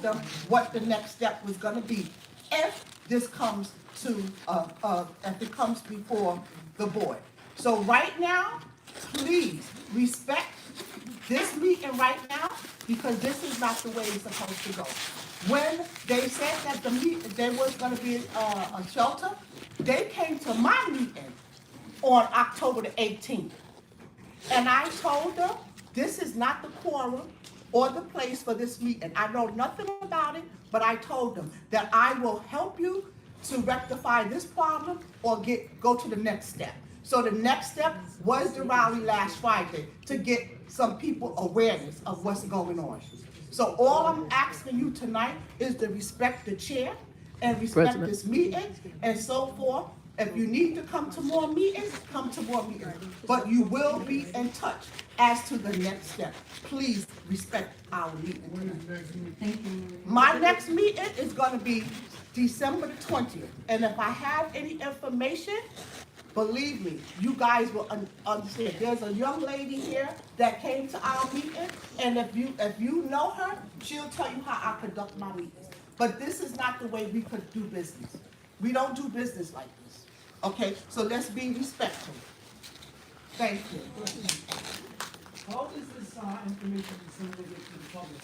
them what the next step was gonna be if this comes to, if it comes before the board. So right now, please respect this meeting right now, because this is not the way it's supposed to go. When they said that there was gonna be a shelter, they came to my meeting on October the 18th. And I told them, this is not the quorum or the place for this meeting. I know nothing about it, but I told them that I will help you to rectify this problem or go to the next step. So the next step was the rally last Friday to get some people awareness of what's going on. So all I'm asking you tonight is to respect the chair and respect this meeting and so forth. If you need to come to more meetings, come to more meetings. But you will be in touch as to the next step. Please respect our meeting tonight. Thank you. My next meeting is gonna be December the 20th. And if I have any information, believe me, you guys will understand. There's a young lady here that came to our meeting, and if you know her, she'll tell you how I conduct my meetings. But this is not the way we could do business. We don't do business like this. Okay, so let's be respectful. Thank you. How is this information disseminated to the public?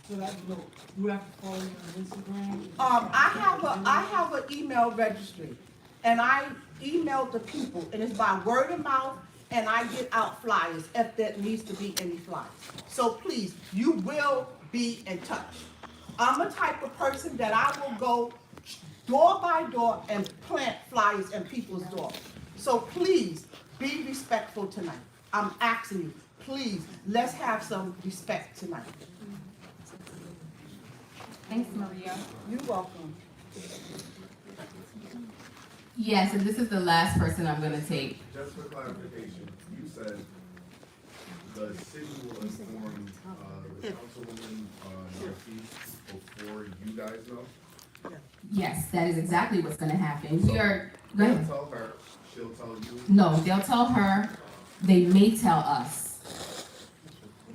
So that you know, you have to follow you on Instagram? I have an email registry, and I email the people, and it's by word of mouth, and I get out flyers if there needs to be any flyers. So please, you will be in touch. I'm a type of person that I will go door by door and plant flyers in people's doors. So please, be respectful tonight. I'm asking you, please, let's have some respect tonight. Thanks, Maria. You're welcome. Yes, and this is the last person I'm gonna take. Just for clarification, you said the city will inform the councilwoman Northeast before you guys know? Yes, that is exactly what's gonna happen. We are, go You'll ahead. tell her, she'll tell you? No, they'll tell her, they may tell us.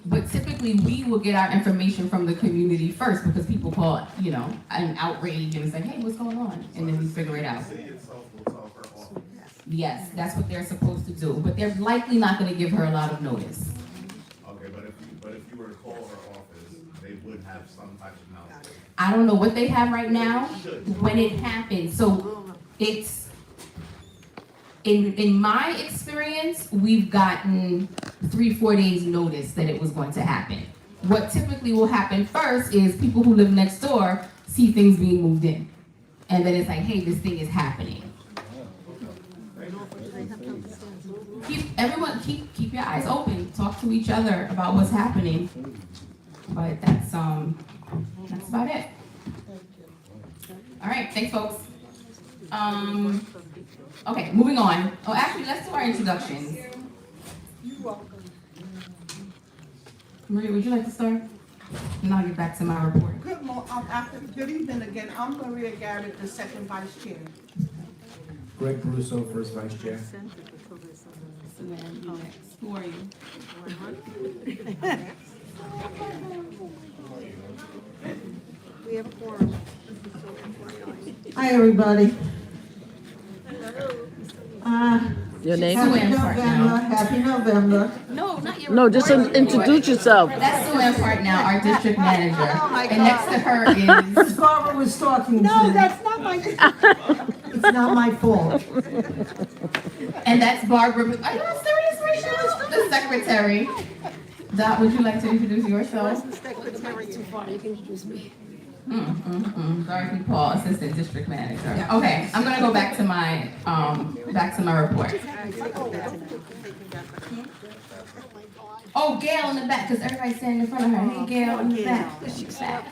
But typically, we will get our information from the community first, because people call, you know, an outrage, and it's like, hey, what's going on? And then we figure it out. The city itself will tell her office. Yes, that's what they're supposed to do, but they're likely not gonna give her a lot of notice. Okay, but if you were to call her office, they would have some type of knowledge. I don't know what they have right now when it happens, so it's, in my experience, we've gotten 3-4 days notice that it was going to happen. What typically will happen first is people who live next door see things being moved in. And then it's like, hey, this thing is happening. Keep your eyes open, talk to each other about what's happening. But that's about it. All right, thanks folks. Okay, moving on. Oh, actually, let's do our introductions. You're welcome. Maria, would you like to start? And I'll get back to my report. Good evening again. I'm Maria Garrett, the second vice chair. Greg Caruso, first vice chair. Who are you? We have a quorum. Hi, everybody. Your name? Sue Happy Ann Part now. November, happy November. No, not your No, just report. introduce yourself. That's Sue Ann Part now, our district manager. Oh, my And next to her is, Barbara was talking to No, me. that's not my. It's not my fault. and that's Barbara. Are you serious right now? The secretary. Dot, would you like to introduce yourself? Secretary too far, you can introduce me. Dorothy Paul, assistant district manager. Okay, I'm gonna go back to my report. Oh, Gail in the back, because everybody's standing in front of her. Hey, Gail in the back. She's back.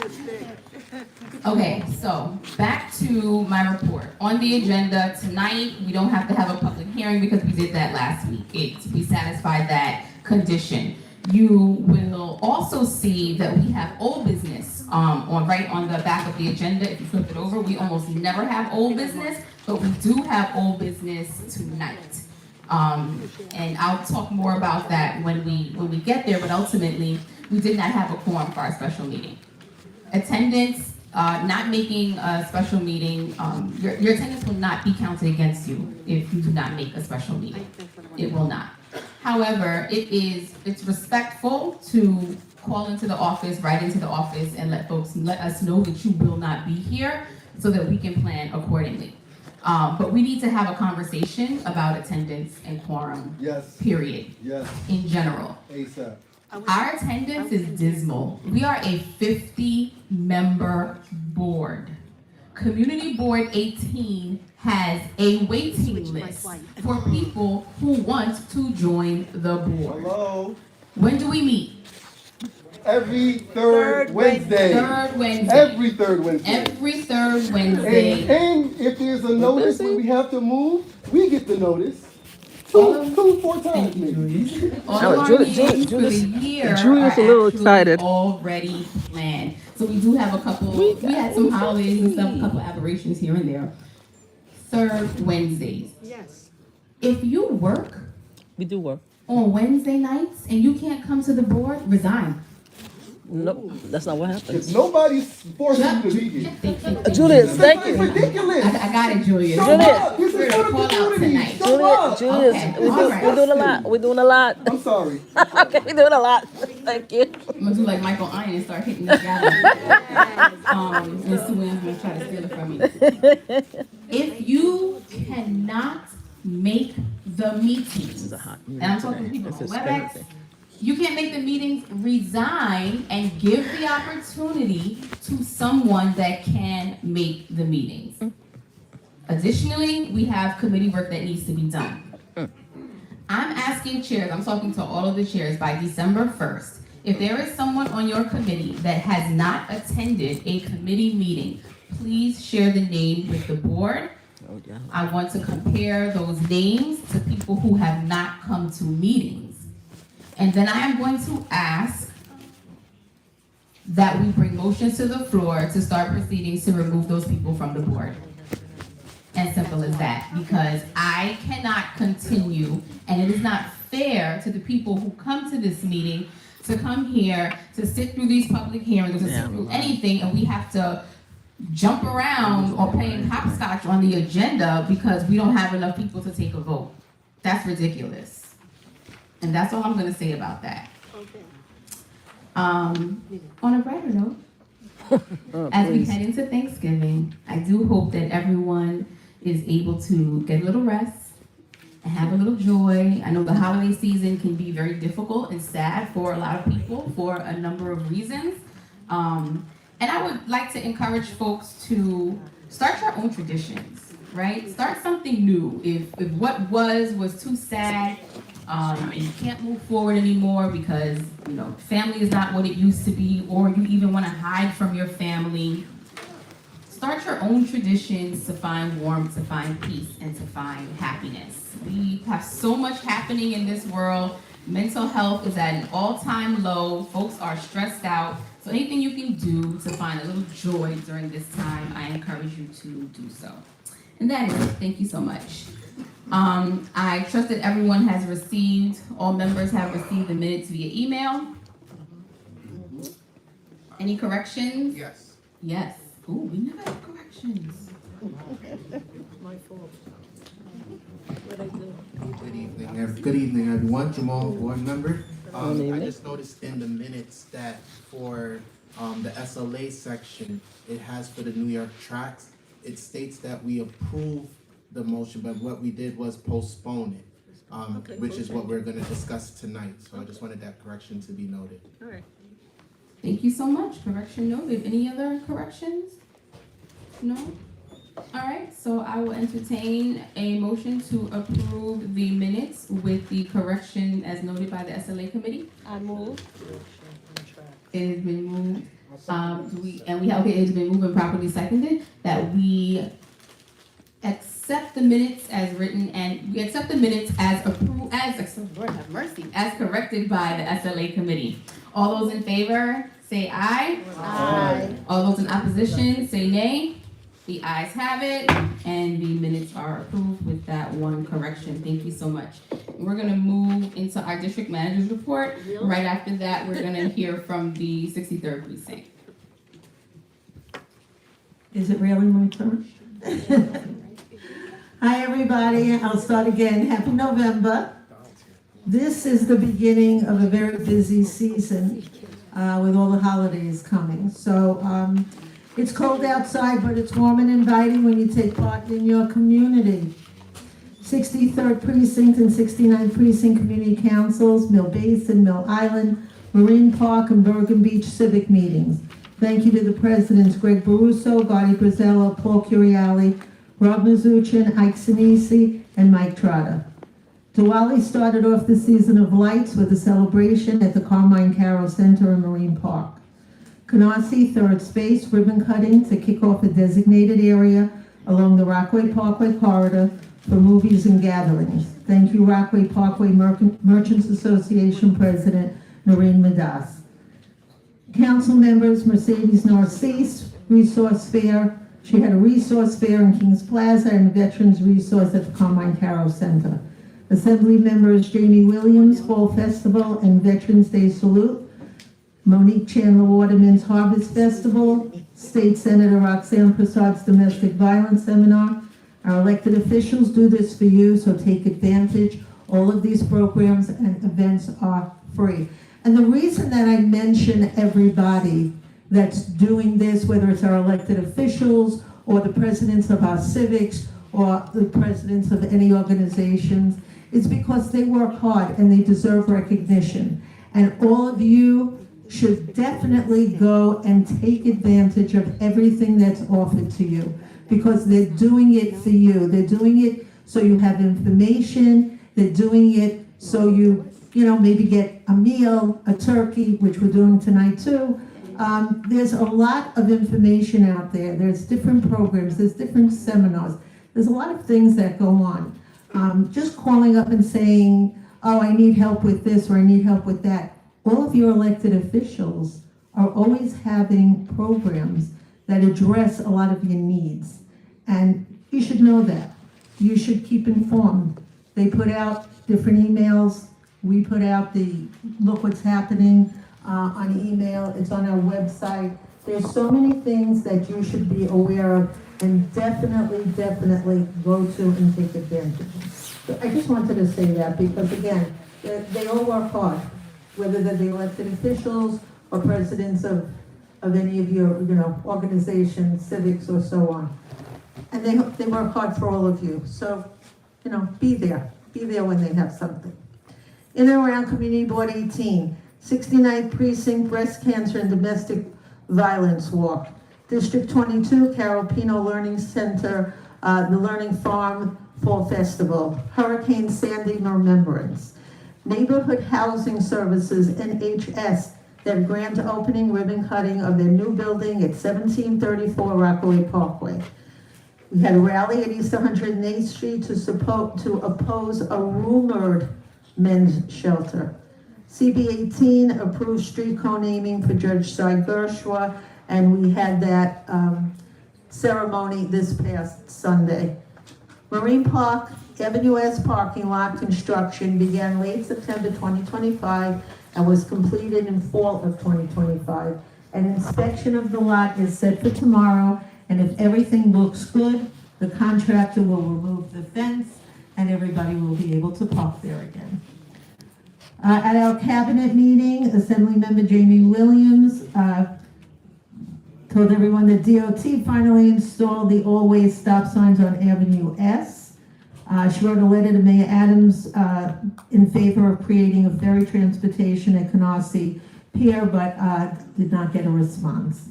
Okay, so back to my report. On the agenda tonight, we don't have to have a public hearing because we did that last week. We satisfied that condition. You will also see that we have old business right on the back of the agenda. If you flip it over, we almost never have old business, but we do have old business tonight. And I'll talk more about that when we get there, but ultimately, we did not have a quorum for our special meeting. attendance, not making a special meeting, your attendance will not be counted against you if you do not make a special meeting. It will not. However, it's respectful to call into the office, write into the office, and let us know that you will not be here so that we can plan accordingly. But we need to have a conversation about attendance and quorum, Yes, period, yes, in general. ASAP. Our attendance is dismal. We are a 50-member board. Community Board 18 has a waiting list for people who want to join the board. Hello? When do we meet? Every third Wednesday. Third Wednesday. Every third Wednesday. Every third Wednesday. And if there's a notice when we have to move, we get the notice. All Four times maybe. All of our meetings for the year Julia's are a little actually excited. already planned. So we do have a couple, we had some holidays and stuff, a couple aberrations here and there. Third Wednesdays. Yes. If you work We do work. on Wednesday nights and you can't come to the board, resign. Nope, that's not what happens. Nobody's forcing you to be here. Julius, thank you. It's ridiculous. I got it, Julius. Show Julius. up. This is for the Call out community. tonight. Show up. Julius, Okay, we're all right. doing a lot. We're doing a lot. I'm sorry. Okay, we're doing a lot. Thank you. I'm gonna do like Michael Iron and start hitting this guy. And Sue Ann's gonna try to steal it from me. If you cannot make the meetings, and I'm talking to people on WebEx, you can't make the meetings, resign and give the opportunity to someone that can make the meetings. Additionally, we have committee work that needs to be done. I'm asking chairs, I'm talking to all of the chairs, by December 1st, if there is someone on your committee that has not attended a committee meeting, please share the name with the board. I want to compare those names to people who have not come to meetings. And then I am going to ask that we bring motions to the floor to start proceedings to remove those people from the board. As simple as that, because I cannot continue, and it is not fair to the people who come to this meeting to come here, to sit through these public hearings, to sit through anything, and we have to jump around or playing hopscotch on the agenda because we don't have enough people to take a vote. That's ridiculous. And that's all I'm gonna say about that. Okay. On a brighter note, as we head into Thanksgiving, I do hope that everyone is able to get a little rest and have a little joy. I know the holiday season can be very difficult and sad for a lot of people for a number of reasons. And I would like to encourage folks to start your own traditions, right? Start something new. If what was too sad, and you can't move forward anymore because, family is not what it used to be, or you even want to hide from your family, start your own traditions to find warmth, to find peace, and to find happiness. We have so much happening in this world. Mental health is at an all-time low. Folks are stressed out. So anything you can do to find a little joy during this time, I encourage you to do so. And that is it. Thank you so much. I trust that everyone has received, all members have received the minutes via email. Any corrections? Yes. Yes. Ooh, we never have corrections. My fault. What I do? Good evening, everyone. Jamal, board member. I evening. just noticed in the minutes that for the SLA section, it has for the New York tracks, it states that we approve the motion, but what we did was postpone it, which is what we're going to discuss tonight. So I just wanted that correction to be noted. All right. Thank you so much. Correction noted. Any other corrections? No? All right, so I will entertain a motion to approve the minutes with the correction as noted by the SLA committee. I move. It has been moved, it has been moved and properly seconded that we accept the minutes as written, and we accept the minutes as approved, Lord have mercy, as corrected by the SLA committee. All those in favor, say aye. Aye. All those in opposition, say nay. The ayes have it, and the minutes are approved with that one correction. Thank you so much. We're gonna move into our district manager's report. Right after that, we're gonna hear from the 63rd precinct. Is it really my turn? Hi, everybody. I'll start again. Happy November. This is the beginning of a very busy season with all the holidays coming. So it's cold outside, but it's warm and inviting when you take part in your community. 63rd Precinct and 69th Precinct Community Councils, Mill Basin, Mill Island, Marine Park, and Bergen Beach civic meetings. Thank you to the presidents, Greg Baruso, Gotti Brazello, Paul Curiali, Rob Mizuchin, Ike Sinisi, and Mike Trotta. Diwali started off the season of lights with a celebration at the Carmine Carroll Center in Marine Park. Canarsie Third Space ribbon cutting to kick off a designated area along the Rockaway Parkway corridor for movies and gatherings. Thank you, Rockaway Parkway Merchants Association President Noreen Madas. Council members, Mercedes Narcisse, Resource Fair. She had a resource fair in Kings Plaza and Veterans Resource at the Carmine Carroll Center. Assembly members Jamie Williams, Fall Festival and Veterans Day Salute. Monique Chandler Waterman's Harvest Festival. State Senator Roxanne Prasad's Domestic Violence Seminar. Our elected officials do this for you, so take advantage. All of these programs and events are free. And the reason that I mention everybody that's doing this, whether it's our elected officials or the presidents of our civics or the presidents of any organizations, is because they work hard and they deserve recognition. And all of you should definitely go and take advantage of everything that's offered to you, because they're doing it for you. They're doing it so you have information. They're doing it so you maybe get a meal, a turkey, which we're doing tonight too. There's a lot of information out there. There's different programs, there's different seminars. There's a lot of things that go on. Just calling up and saying, oh, I need help with this or I need help with that. All of your elected officials are always having programs that address a lot of your needs. And you should know that. You should keep informed. They put out different emails. We put out the look what's happening on email. It's on our website. There's so many things that you should be aware of and definitely go to and take advantage of. So I just wanted to say that because, again, they all work hard, whether they're the elected officials or presidents of any of your organizations, civics, or so on. And they work hard for all of you. So, be there. Be there when they have something. In and around Community Board 18, 69th Precinct Breast Cancer and Domestic Violence Walk. District 22, Carol Pino Learning Center, the Learning Farm Fall Festival. Hurricane Sandy Remembrance. Neighborhood Housing Services, NHS, their grand opening ribbon cutting of their new building at 1734 Rockaway Parkway. We had a rally at East 108th Street to oppose a rumored men's shelter. CB18 approved street co-naming for Judge Cy Gershwa, and we had that ceremony this past Sunday. Marine Park Avenue S parking lot construction began late September 2025 and was completed in fall of 2025. An inspection of the lot is set for tomorrow, and if everything looks good, the contractor will remove the fence and everybody will be able to park there again. At our cabinet meeting, Assemblymember Jamie Williams told everyone that DOT finally installed the all-way stop signs on Avenue S. She wrote a letter to Mayor Adams in favor of creating a ferry transportation at Canarsie Pier, but did not get a response.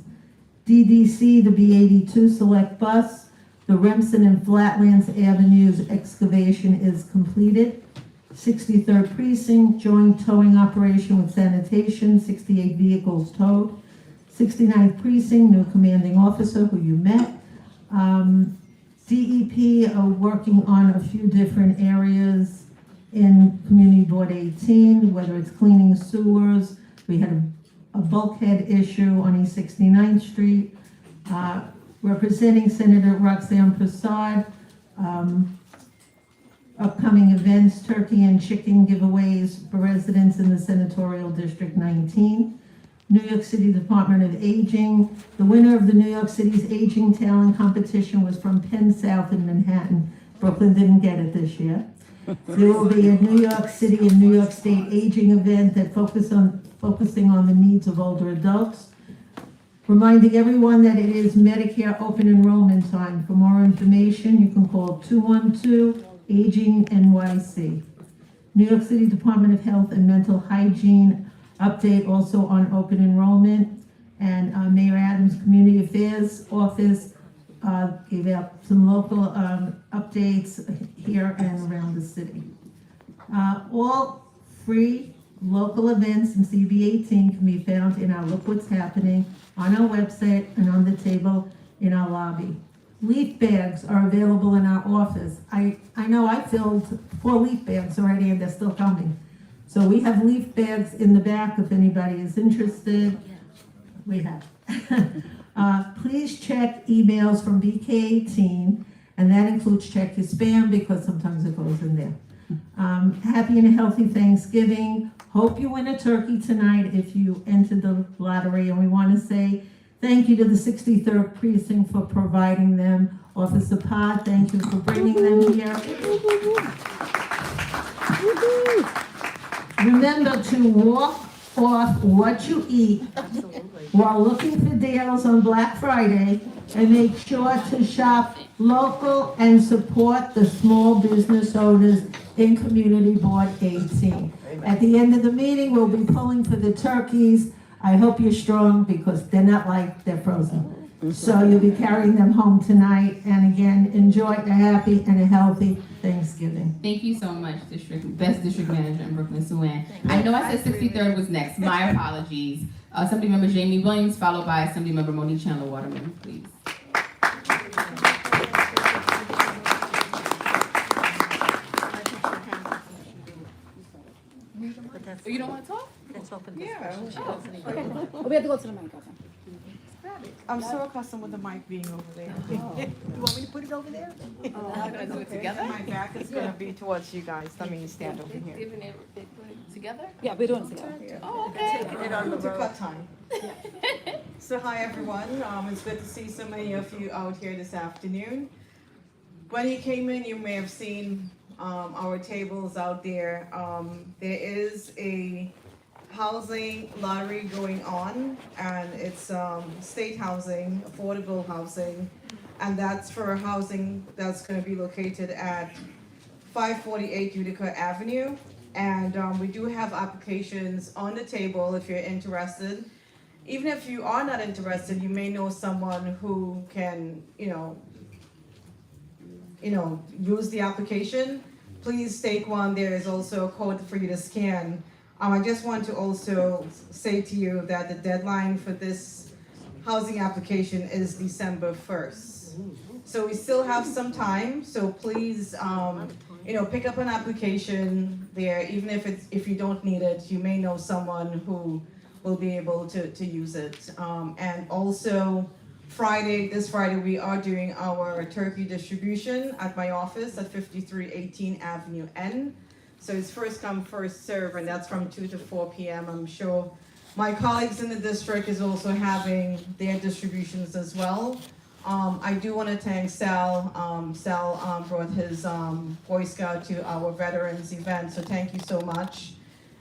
DDC, the B82 Select Bus, the Remsen and Flatlands Avenues excavation is completed. 63rd Precinct, joint towing operation with sanitation, 68 vehicles towed. 69th Precinct, new commanding officer who you met. DEP are working on a few different areas in Community Board 18, whether it's cleaning sewers. We had a bulkhead issue on East 69th Street. Representing Senator Roxanne Prasad, upcoming events, turkey and chicken giveaways for residents in the Senatorial District 19. New York City Department of Aging. The winner of the New York City's Aging Talent Competition was from Penn South in Manhattan. Brooklyn didn't get it this year. There will be a New York City and New York State aging event that focusing on the needs of older adults. Reminding everyone that it is Medicare open enrollment time. For more information, you can call 212-AGING-NYC. New York City Department of Health and Mental Hygiene update also on open enrollment. And Mayor Adams' Community Affairs Office gave out some local updates here and around the city. All free local events in CB18 can be found in our Look What's Happening on our website and on the table in our lobby. Leaf bags are available in our office. I know I filled 4 leaf bags already and they're still coming. So we have leaf bags in the back if anybody is interested. We have. Please check emails from BK18, and that includes check your spam because sometimes it goes in there. Happy and healthy Thanksgiving. Hope you win a turkey tonight if you entered the lottery, and we want to say thank you to the 63rd Precinct for providing them. Officer Pod, thank you for bringing them here. Remember to walk off what you eat while looking for deals on Black Friday, and make sure to shop local and support the small business owners in Community Board 18. At the end of the meeting, we'll be pulling for the turkeys. I hope you're strong because they're frozen. So you'll be carrying them home tonight. And again, enjoy a happy and a healthy Thanksgiving. Thank you so much, Best District Manager in Brooklyn, Sue Ann. I know I said 63rd was next. My apologies. Assembly Member Jamie Williams, followed by Assembly Member Monique Chandler Waterman, please. You don't want to talk? Let's open Yeah. We have to go to the mic. I'm so accustomed with the mic being over there. You want me to put it over there? I'm gonna do it together. My back is gonna be towards you guys. Let me stand over here. Together? Yeah, we're doing it together. Oh, okay. To cut time. So hi, everyone. It's good to see so many of you out here this afternoon. When you came in, you may have seen our tables out there. There is a housing lottery going on, and it's state housing, affordable housing, and that's for housing that's going to be located at 548 Utica Avenue. And we do have applications on the table if you're interested. Even if you are not interested, you may know someone who can, use the application. Please take one. There is also a code for you to scan. I just want to also say to you that the deadline for this housing application is December 1st. So we still have some time, so please, pick up an application there. Even if you don't need it, you may know someone who will be able to use it. And also, this Friday, we are doing our turkey distribution at my office at 5318 Avenue N. So it's first come, first serve, and that's from 2 to 4 p.m. I'm sure my colleagues in the district is also having their distributions as well. I do want to thank Sal. Sal brought his Boy Scout to our veterans event, so thank you so much.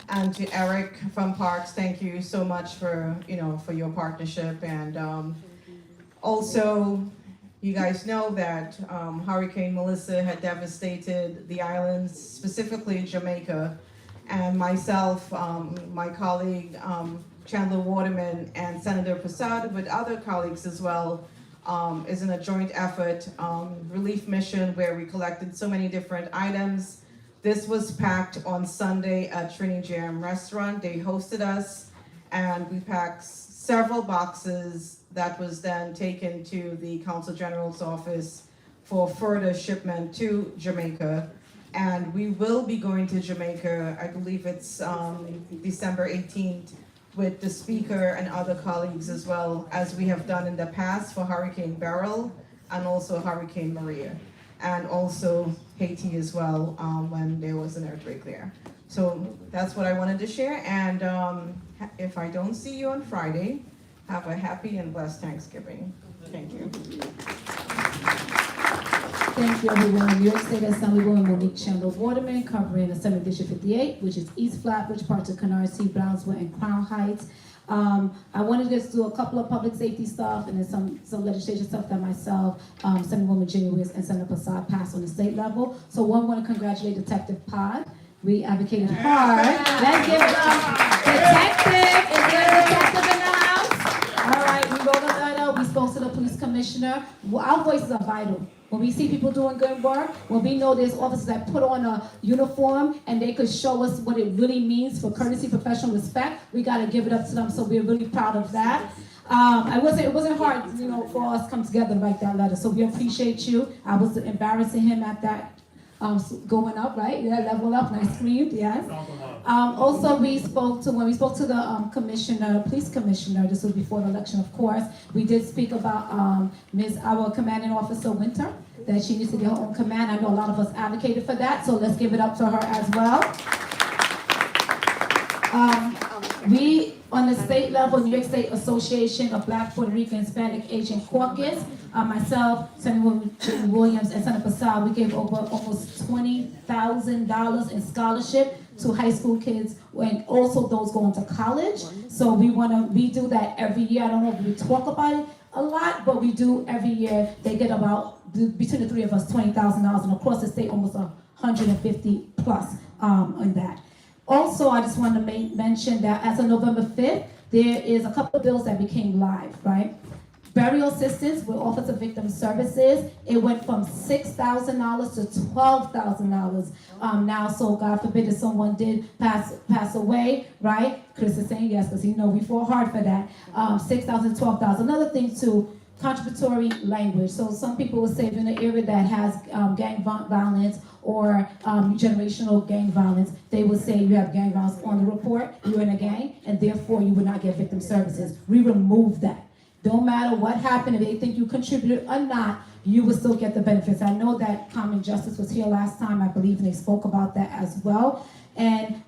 And to Eric from Parks, thank you so much for your partnership. And also, you guys know that Hurricane Melissa had devastated the islands, specifically Jamaica. And myself, my colleague Chandler Waterman, and Senator Prasad, with other colleagues as well, is in a joint effort relief mission where we collected so many different items. This was packed on Sunday at Trini Jam Restaurant. They hosted us, and we packed several boxes that was then taken to the Consul General's office for further shipment to Jamaica. And we will be going to Jamaica, I believe it's December 18th, with the speaker and other colleagues as well, as we have done in the past for Hurricane Beryl and also Hurricane Maria, and also Haiti as well when there was an earthquake there. So that's what I wanted to share, and if I don't see you on Friday, have a happy and blessed Thanksgiving. Thank you. Thank you, everyone. New York State Assemblywoman Monique Chandler Waterman, covering Assembly District 58, which is East Flatbush, parts of Canarsie, Brownsville, and Crown Heights. I wanted to just do a couple of public safety stuff and then some legislation stuff that myself, Assemblywoman Jenny Williams, and Senator Passad passed on the state level. So one, want to congratulate Detective Pod. We advocated hard. Let's give them detective. Is there a detective in the house? All right, we wrote a letter. We spoke to the police commissioner. Well, our voices are vital. When we see people doing good work, when we know there's officers that put on a uniform and they could show us what it really means for courtesy, professional respect, we got to give it up to them. So we're really proud of that. It wasn't hard, for us to come together and write that letter. So we appreciate you. I was embarrassing him at that. Going up, right? Yeah, level up, and I screamed, yes. Also, when we spoke to the commissioner, police commissioner, this was before the election, of course, we did speak about our commanding officer, Winter, that she needs to get her own command. I know a lot of us advocated for that, so let's give it up to her as well. We, on the state level, New York State Association of Black, Puerto Rican, Hispanic, Asian Caucus, myself, Senator Jenny Williams, and Senator Passad, we gave over almost $20,000 in scholarship to high school kids, and also those going to college. So we do that every year. I don't know if we talk about it a lot, but we do every year. They get about, between the three of us, $20,000, and across the state, almost 150 plus on that. Also, I just want to mention that as of November 5th, there is a couple of bills that became live, right? Burial assistance with Office of Victim Services, it went from $6,000 to $12,000 now. So God forbid if someone did pass away, right? Chris is saying yes because we fought hard for that. $6,000 to $12,000. Another thing too, contributory language. So some people will say in an area that has gang violence or generational gang violence, they will say you have gang violence on the report, you're in a gang, and therefore you would not get victim services. We remove that. Don't matter what happened, if they think you contributed or not, you will still get the benefits. I know that Common Justice was here last time, I believe, and they spoke about that as well. And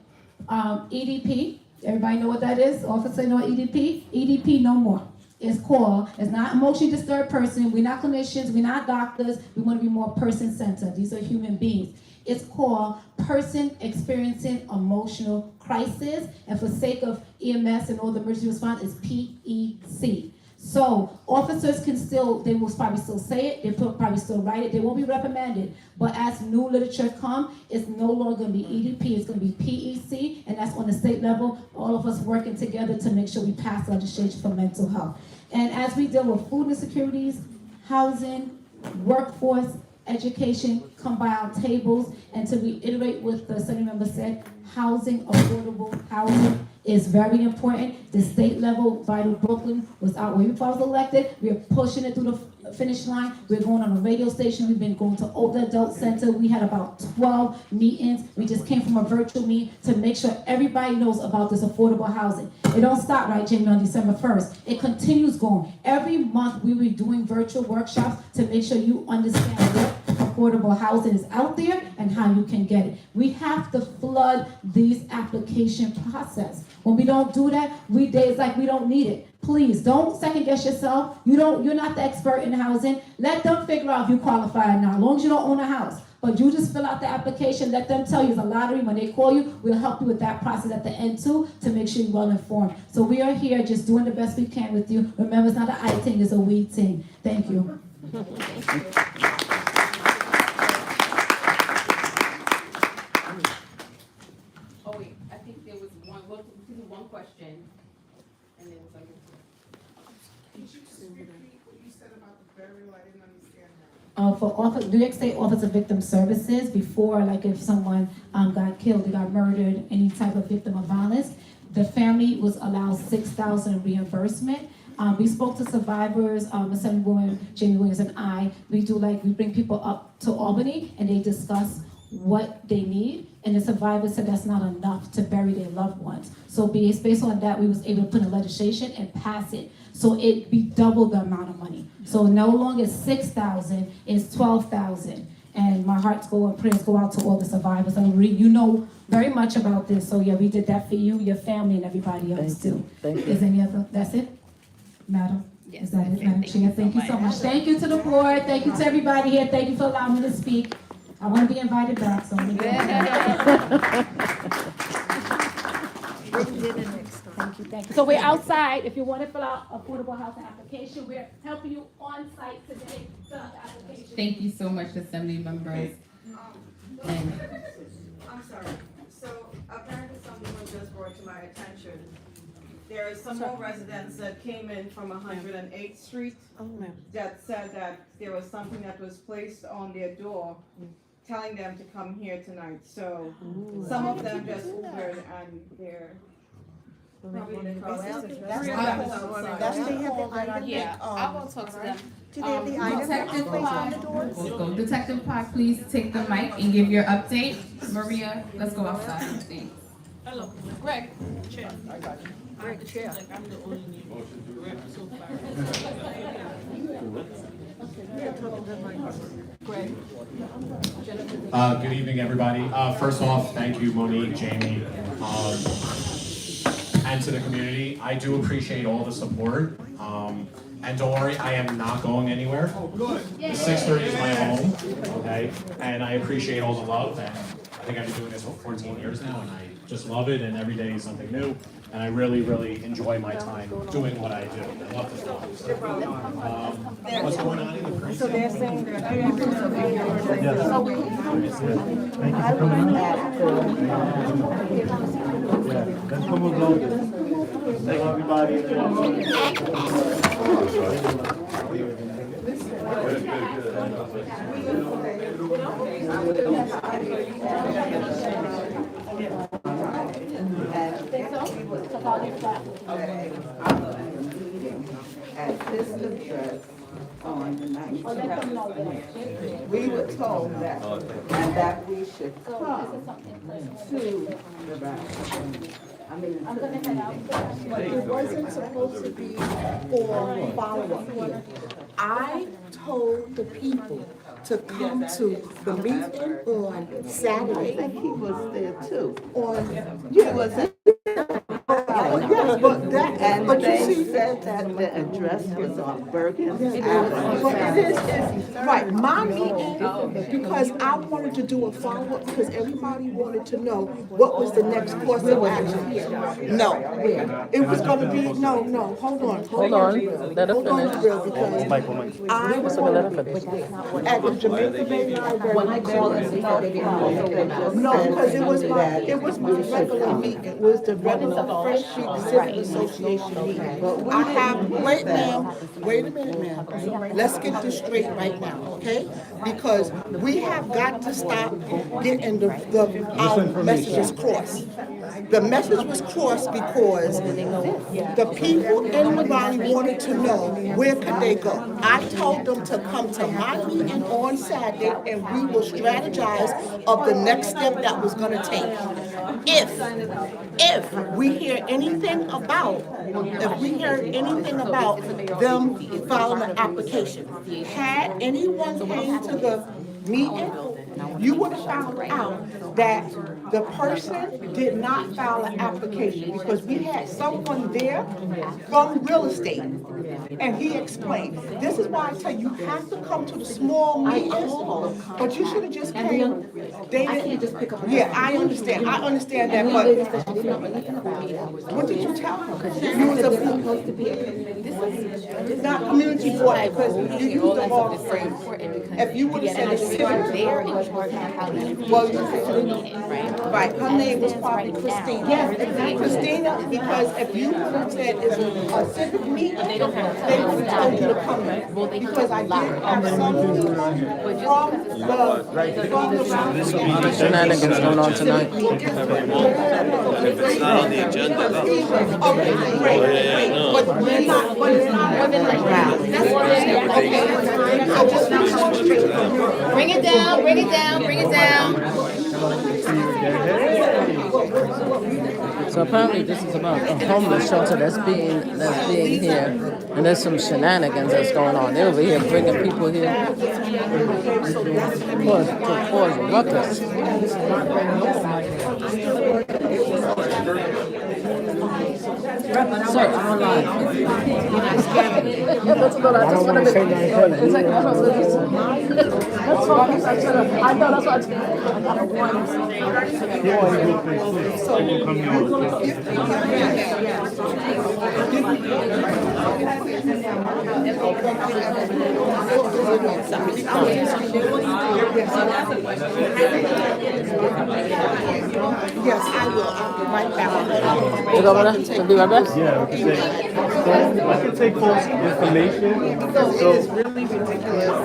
EDP, everybody know what that is? Officer know EDP? EDP no more. It's not emotionally disturbed person. We're not clinicians, we're not doctors. We want to be more person-centered. These are human beings. It's called person experiencing emotional crisis. And for sake of EMS and all the emergency response, it's PEC. So officers they will probably still say it, they will probably still write it, they won't be reprimanded. But as new literature comes, it's no longer going to be EDP, it's going to be PEC, and that's on the state level, all of us working together to make sure we pass legislation for mental health. And as we deal with food insecurities, housing, workforce, education, come by our tables, and to reiterate what the Senate member said, housing, affordable housing, is very important. The state level, Vital Brooklyn was out way before I was elected. We're pushing it through the finish line. We're going on a radio station. We've been going to Older Adult Center. We had about 12 meetings. We just came from a virtual meeting to make sure everybody knows about this affordable housing. It don't stop right, Jamie, on December 1st. It continues going. Every month we were doing virtual workshops to make sure you understand what affordable housing is out there and how you can get it. We have to flood these application process. When we don't do that, it's like we don't need it. Please don't second guess yourself. You're not the expert in housing. Let them figure out if you qualify or not, as long as you don't own a house. But you just fill out the application, let them tell you it's a lottery. When they call you, we'll help you with that process at the end too, to make sure you're well informed. So we are here just doing the best we can with you. Remember, it's not an I thing, it's a we thing. Thank you. Oh wait, I think there was one question, and then was Could you just repeat what you said about the burial? I didn't understand that. For New York State Office of Victim Services, before, like if someone got killed, they got murdered, any type of victim of violence, the family was allowed $6,000 reimbursement. We spoke to survivors, Assemblywoman Jenny Williams and I. We bring people up to Albany and they discuss what they need, and the survivors said that's not enough to bury their loved ones. So based on that, we was able to put in legislation and pass it. So it be double the amount of money. So no longer $6,000, it's $12,000. And my hearts go and prayers go out to all the survivors. And you know very much about this. So yeah, we did that for you, your family, and everybody else too. Thank you. Is any other, that's it? Madam? Yes, Is that it, that's it. Madam Thank Chair? you Thank so you so much. much. Thank you to the board. Thank you to everybody here. Thank you for allowing me to speak. I want to be invited back, so I'm gonna Thank you. So we're outside. If you want to fill out affordable housing application, we're helping you on site today. Fill out the application. Thank you so much, Assembly members. And I'm sorry. So apparently something was just brought to my attention. There are some more residents that came in from 108th Street that said that there was something that was placed on their door telling them to come here tonight. So some of them just Ubered and they're probably in the car. Three of them is outside. That's the call that I yeah, think, I'll go talk to them. do they have the item Detective placed on the Pod, doors? let's go. Detective Pod, please take the mic and give your update. Maria, let's go outside. Thanks. Hello, Greg. Chair. Greg, the chair. I'm the only need. Greg, so Good evening, everybody. First off, thank you, Monique, Jamie, and to the community. I do appreciate all the support. And don't worry, I am not going anywhere. The 630 is my home, okay? And I appreciate all the love. And I think I've been doing this for 14 years now, and I just love it. And every day is something new. And I really, really enjoy my time doing what I do. I love this job. What's going on in the precinct? So they're saying that. At this address on the 19th, we were told that, and that we should come to the rally. I mean, But it wasn't supposed to be for follow-up here. I told the people to come to the meeting on Saturday. I think he was there too. He was in. Yes, but that, And but you they see, said that the address was on Bergen but Avenue. it is, right, my meeting, because I wanted to do a follow-up, because everybody wanted to know what was the next course of action. No, it was gonna be, no, hold on. Hold on, let her Hold on, finish. Bill, because I was at the Jamaica Bay Library. No, because it was my regular meeting, it was the regular Fresh Street Civic Association meeting. I have, wait a minute, ma'am. Let's get this straight right now, okay? Because we have got to stop getting our messages crossed. The message was crossed because the people in the rally wanted to know where could they go. I told them to come to my meeting on Saturday and we will strategize of the next step that was gonna take. If we hear anything about, them filing an application, had anyone came to the meeting, you would have found out that the person did not file an application because we had someone there from real estate. And he explained, this is why I tell you, you have to come to the small meetings, but you should have just came. They didn't just pick up. Yeah, I understand that, but what did you tell her? You was supposed to be it's not community board because you used the wrong phrase. If you would have said a civic. They're in charge of how you Well, right? her name was probably Christina. Yes, exactly. Christina, because if you would have said it's a civic meeting, they would have told you to come in. Because I did have some people from the Shenanigans going on tonight. If it's not on the agenda, Okay, great. But we're not, but it's not more than like that. Okay. So just not straight. Bring it down, bring it down, bring it down. So apparently this is about a homeless shelter that's being here, and there's some shenanigans that's going on. They're over here bringing people here to cause ruckus. Sir, I'm online. That's what I just want to say. It's like, that's what I know, that's what I Yes, I will. I'll be right back. You go over there? So be right back? Yeah, we can take false information. So it is really ridiculous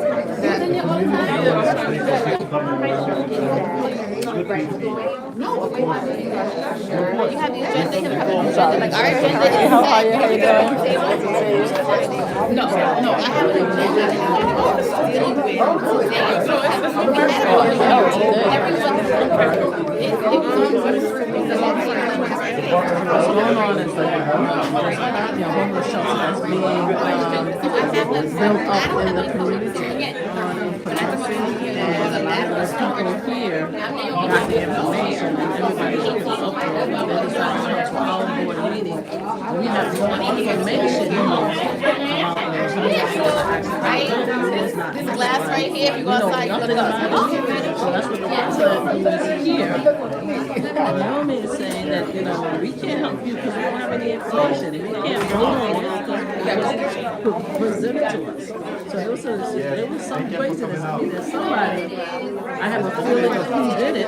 that Like our agenda is How are you? How you doing? no, I have an agenda. What's going on is that homeless shelter that's being built up in the community. And a lot of us people here got the information and everybody was up to it, but they decided to have our board meeting. We have more information about Right? This glass right here, if you go outside, you look up. so that's what the president is here. Naomi is saying that, we can't help you because we don't have any information and we can't vote on it because present it to us. So there was some craziness. I mean, there's somebody, I have a feeling of who did it.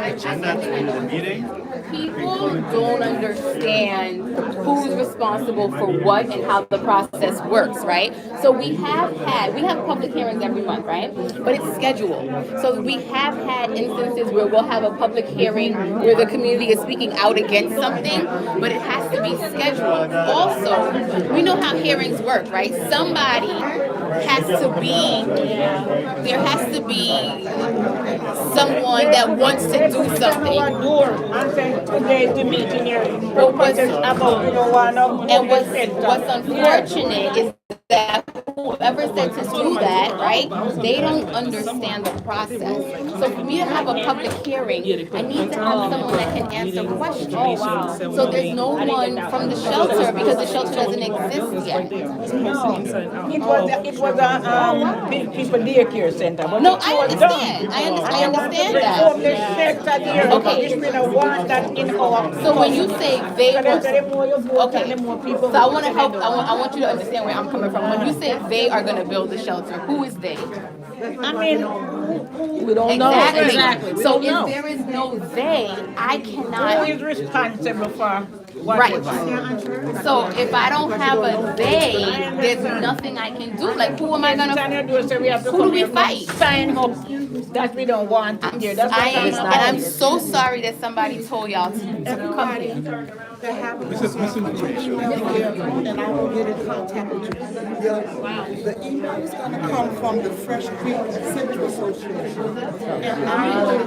People don't understand who's responsible for what and how the process works, right? So we have public hearings every month, right? But it's scheduled. So we have had instances where we'll have a public hearing where the community is speaking out against something, but it has to be scheduled. Also, we know how hearings work, right? Somebody has to be, there has to be someone that wants to do something. And what's unfortunate is that whoever said to do that, right, they don't understand the process. So for me to have a public hearing, I need to have someone that can answer questions. So there's no one from the shelter because the shelter doesn't exist yet. It was a big people daycare center. But No, I understand that. Okay. So when you say they were, okay, so I want to help, I want you to understand where I'm coming from. When you say they are going to build the shelter, who is they? I mean, We don't know. Exactly. So if there is no they, I cannot. who is responsible for Right. whatever? So if I don't have a they, there's nothing I can do. Like, who am I gonna? Who do we fight? Sign up that we don't want to hear. That's I'm so sorry that somebody told y'all to come here. to have email and I will get in contact with you. The email is going to come from the Fresh Creek Central Association. And I will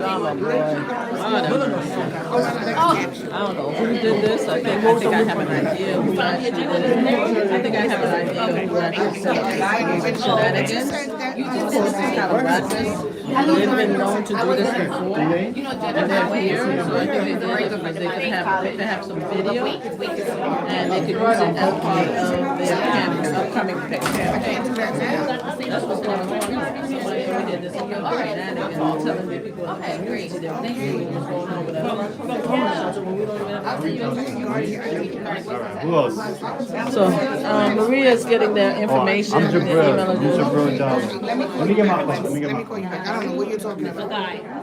I don't know who did this. I think I have an idea who actually did it. I think I have an idea who actually set up shenanigans. Of course, it's kind of practice. They've been known to do this before. And they're here, so I think they did it because they could have some video and they could use it as part of their upcoming campaign. That's what's going on. Somebody did this and telling me people in the community they're thinking what's going on with that. Who else? So, Maria's getting their information. I'm Jabril. Let Let me get my phone. Let me call you back. I don't know what you're talking about.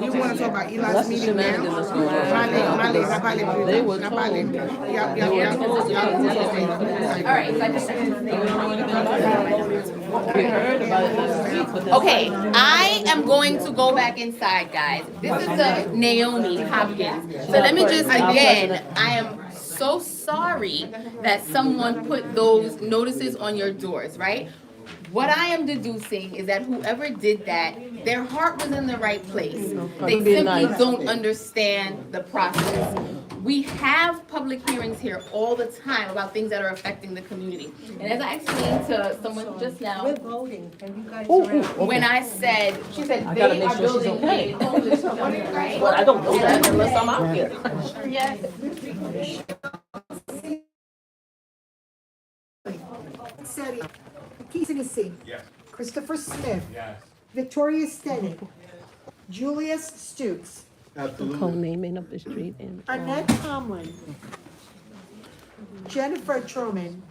You want to talk about Eli's That's the meeting shenanigans now? that's going on. They were told. All right, so I just We heard about it last week, but that's okay, I am going to go back inside, guys. This is Naomi Hopkins. So let me just, again, I am so sorry that someone put those notices on your doors, right? What I am deducing is that whoever did that, their heart was in the right place. They simply don't understand the process. We have public hearings here all the time about things that are affecting the community. And as I explained to someone just now, We're voting, and you guys are out. when I said, she said I gotta they make are sure she's building okay. a coalition government, right? Well, I don't know that unless I'm out here. Yes. Seti, Kizanisi. Yes. Christopher Smith. Yes. Victoria Stennett. Julius Stutes. Absolutely. Naming of the street and. Annette Tomlin. Jennifer Truman.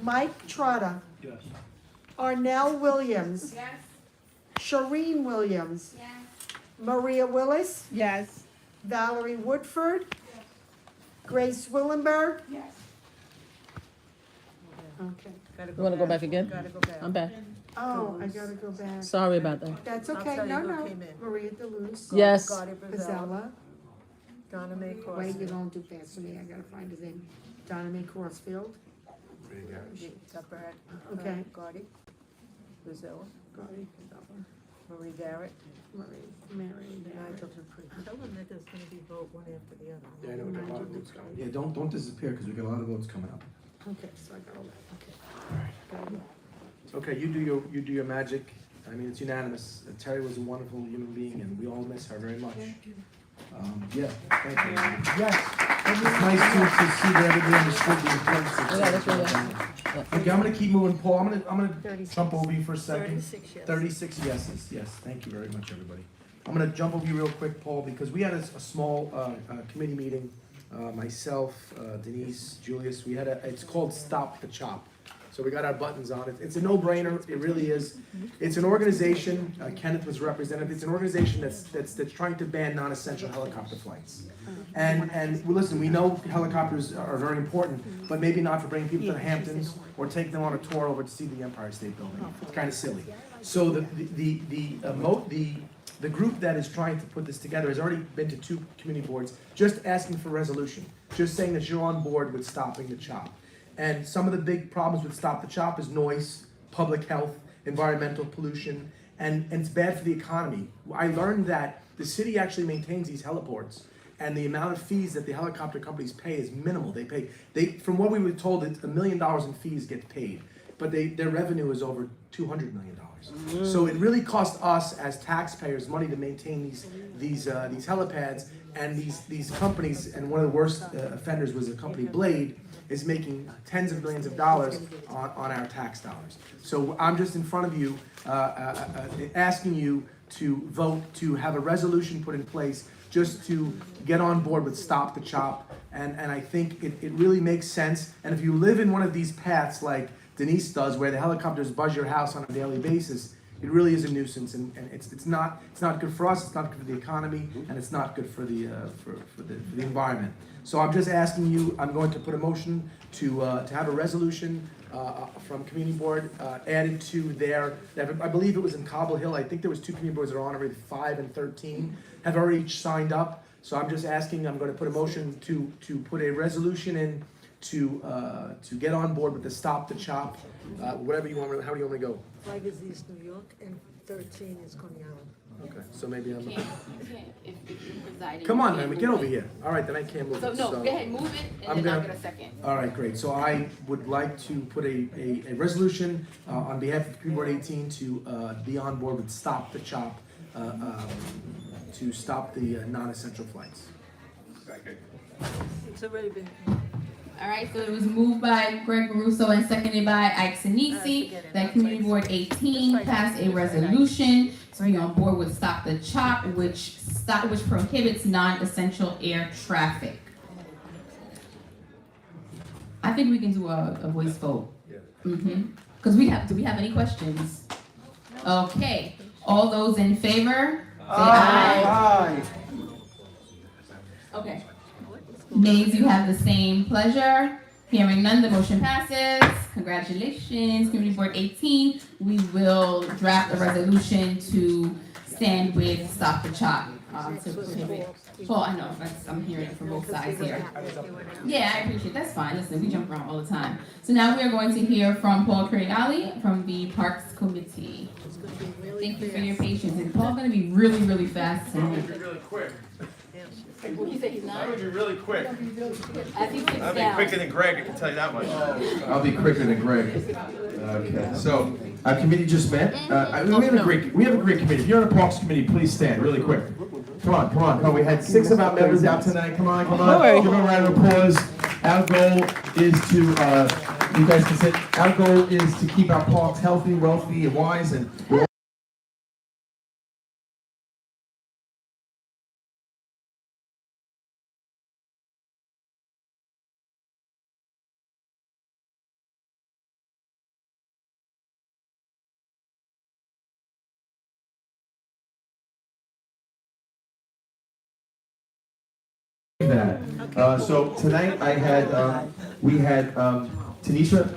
Mike Trotta. Yes. Arnell Williams. Yes. Shireen Williams. Yes. Maria Willis. Yes. Valerie Woodford. Grace Willenberg. Yes. Okay. You wanna go back again? Gotta go back. I'm back. Oh, I gotta go back. Sorry about that. That's okay, no. Maria DeLuz. Yes. Pizzella. Donna Mae Crossfield. Wait, you don't do fast for me, I gotta find his name. Donna Mae Crossfield. Okay. Gotti, Brazil, Gotti. Marie Garrett. Mary Garrett. Tell them that there's gonna be vote one after the other. Yeah, I know we got a lot of votes coming. Yeah, don't disappear, because we got a lot of votes coming up. Okay, so I got all that, okay. Okay, you do your magic. I mean, it's unanimous. Terry was a wonderful human being, and we all miss her very much. Yeah, thank you. Yes. It's nice to see that everybody understood the importance of. Yeah, that's really Okay, I'm gonna keep moving. Paul, I'm gonna jump over you for a second. 36 yes. 36 yeses, yes. Thank you very much, everybody. I'm gonna jump over you real quick, Paul, because we had a small committee meeting. Myself, Denise, Julius, it's called Stop the Chop. So we got our buttons on it. It's a no-brainer, it really is. It's an organization, Kenneth was represented, it's an organization that's trying to ban non-essential helicopter flights. And well, listen, we know helicopters are very important, but maybe not for bringing people to the Hamptons or taking them on a tour over to see the Empire State Building. It's kind of silly. So the group that is trying to put this together has already been to 2 community boards, just asking for resolution, just saying that you're on board with stopping the chop. And some of the big problems with Stop the Chop is noise, public health, environmental pollution, and it's bad for the economy. I learned that the city actually maintains these heliports, and the amount of fees that the helicopter companies pay is minimal. From what we were told, it's $1 million in fees get paid, but their revenue is over $200 million. So it really costs us as taxpayers money to maintain these helipads, and these companies. And one of the worst offenders was a company, Blade, is making tens of millions of dollars on our tax dollars. So I'm just in front of you, asking you to vote to have a resolution put in place just to get on board with Stop the Chop. And I think it really makes sense. And if you live in one of these paths like Denise does, where the helicopters buzz your house on a daily basis, it really is a nuisance, and it's not good for us, it's not good for the economy, and it's not good for the environment. So I'm just asking you, I'm going to put a motion to have a resolution from community board added to I believe it was in Cobble Hill. I think there was 2 community boards that are on already, 5 and 13 have already each signed up. So I'm just asking, I'm going to put a motion to put a resolution in to get on board with the Stop the Chop, whatever you want. How do you want me to go? 5 is East New York, and 13 is Coney Island. Okay, so maybe I'm. You can't, if you're presiding. Come on, you can't man, get move over it. here. All right, then I can't move So, it. no, go ahead, move it, and then I'll get a second. All right, great. So I would like to put a resolution on behalf of Community Board 18 to be on board with Stop the Chop, to stop the non-essential flights. It's already been. All right, so it was moved by Greg Russo and seconded by Ike Sinisi that Community Board 18 pass a resolution to be on board with Stop the Chop, which prohibits non-essential air traffic. I think we can do a voice vote. Because do we have any questions? Okay, all those in favor? Say aye. Okay. Nays, you have the same pleasure. Hearing none, the motion passes. Congratulations, Community Board 18. We will draft a resolution to stand with Stop the Chop. Well, I know, I'm hearing it from both sides here. Yeah, I appreciate it. That's fine. Listen, we jump around all the time. So now we are going to hear from Paul Craig-Ali from the Parks Committee. Thank you for your patience. And Paul's going to be really, really fast tonight. Really quick. He said he's I'm not. gonna be really quick. As he sits I'll be down. quicker than Greg, I can tell you that much. I'll be quicker than Greg. Okay, so our committee just met. We have a great committee. If you're on the Parks Committee, please stand really quick. Come on. We had 6 of our members out tonight. Come on. Give them a round of applause. Our goal is to, you guys can sit. Our goal is to keep our parks healthy, wealthy, and wise, and we're that. So tonight I had, we had Tanisha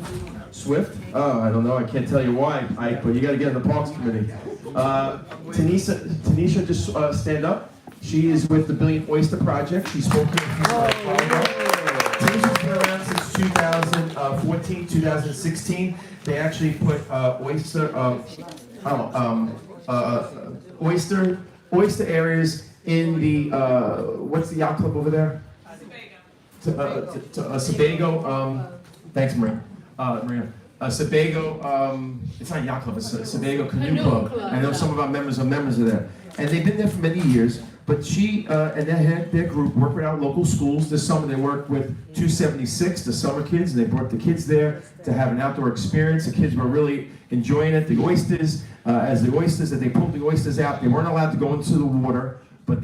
Swift. Oh, I don't know. I can't tell you why. But you got to get in the Parks Committee. Tanisha, just stand up. She is with the Billion Oyster Project. She spoke here. Tanisha's been around since 2014, 2016. They actually put oyster areas in the, what's the yacht club over there? Sebago, thanks Maria. Sebago, it's not yacht club, it's Sebago Canoe Club. I know some of our members are members of that. And they've been there for many years, but she and their group work with our local schools. This summer they worked with 276, the summer kids, and they brought the kids there to have an outdoor experience. The kids were really enjoying it. The oysters, as they pulled the oysters out, they weren't allowed to go into the water. But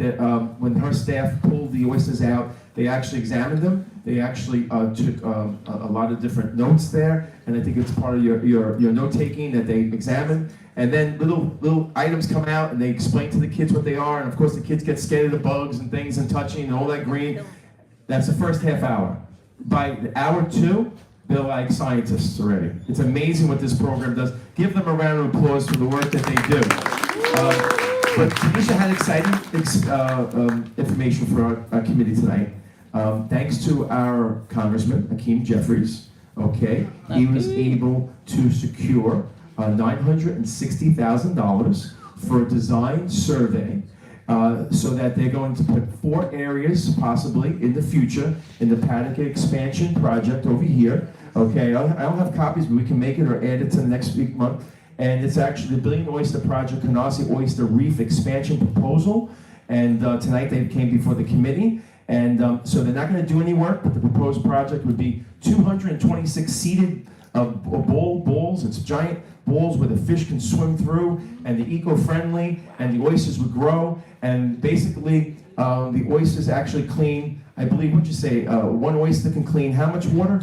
when her staff pulled the oysters out, they actually examined them. They actually took a lot of different notes there, and I think it's part of your note taking that they examined. And then little items come out, and they explain to the kids what they are. And of course, the kids get scared of the bugs and things and touching and all that green. That's the first half hour. By hour 2, they're like scientists already. It's amazing what this program does. Give them a round of applause for the work that they do. But Tanisha had exciting information for our committee tonight. Thanks to our Congressman, Hakeem Jeffries, okay, he was able to secure $960,000 for a design survey so that they're going to put 4 areas possibly in the future in the Paddock expansion project over here. Okay, I don't have copies, but we can make it or add it to the next month. And it's actually the Billion Oyster Project Canarsie Oyster Reef Expansion Proposal. And tonight they came before the committee. And so they're not going to do any work, but the proposed project would be 226 seated bowls. It's giant bowls where the fish can swim through, and the eco-friendly, and the oysters would grow. And basically, the oysters actually clean, I believe, what'd you say, 1 oyster can clean how much water?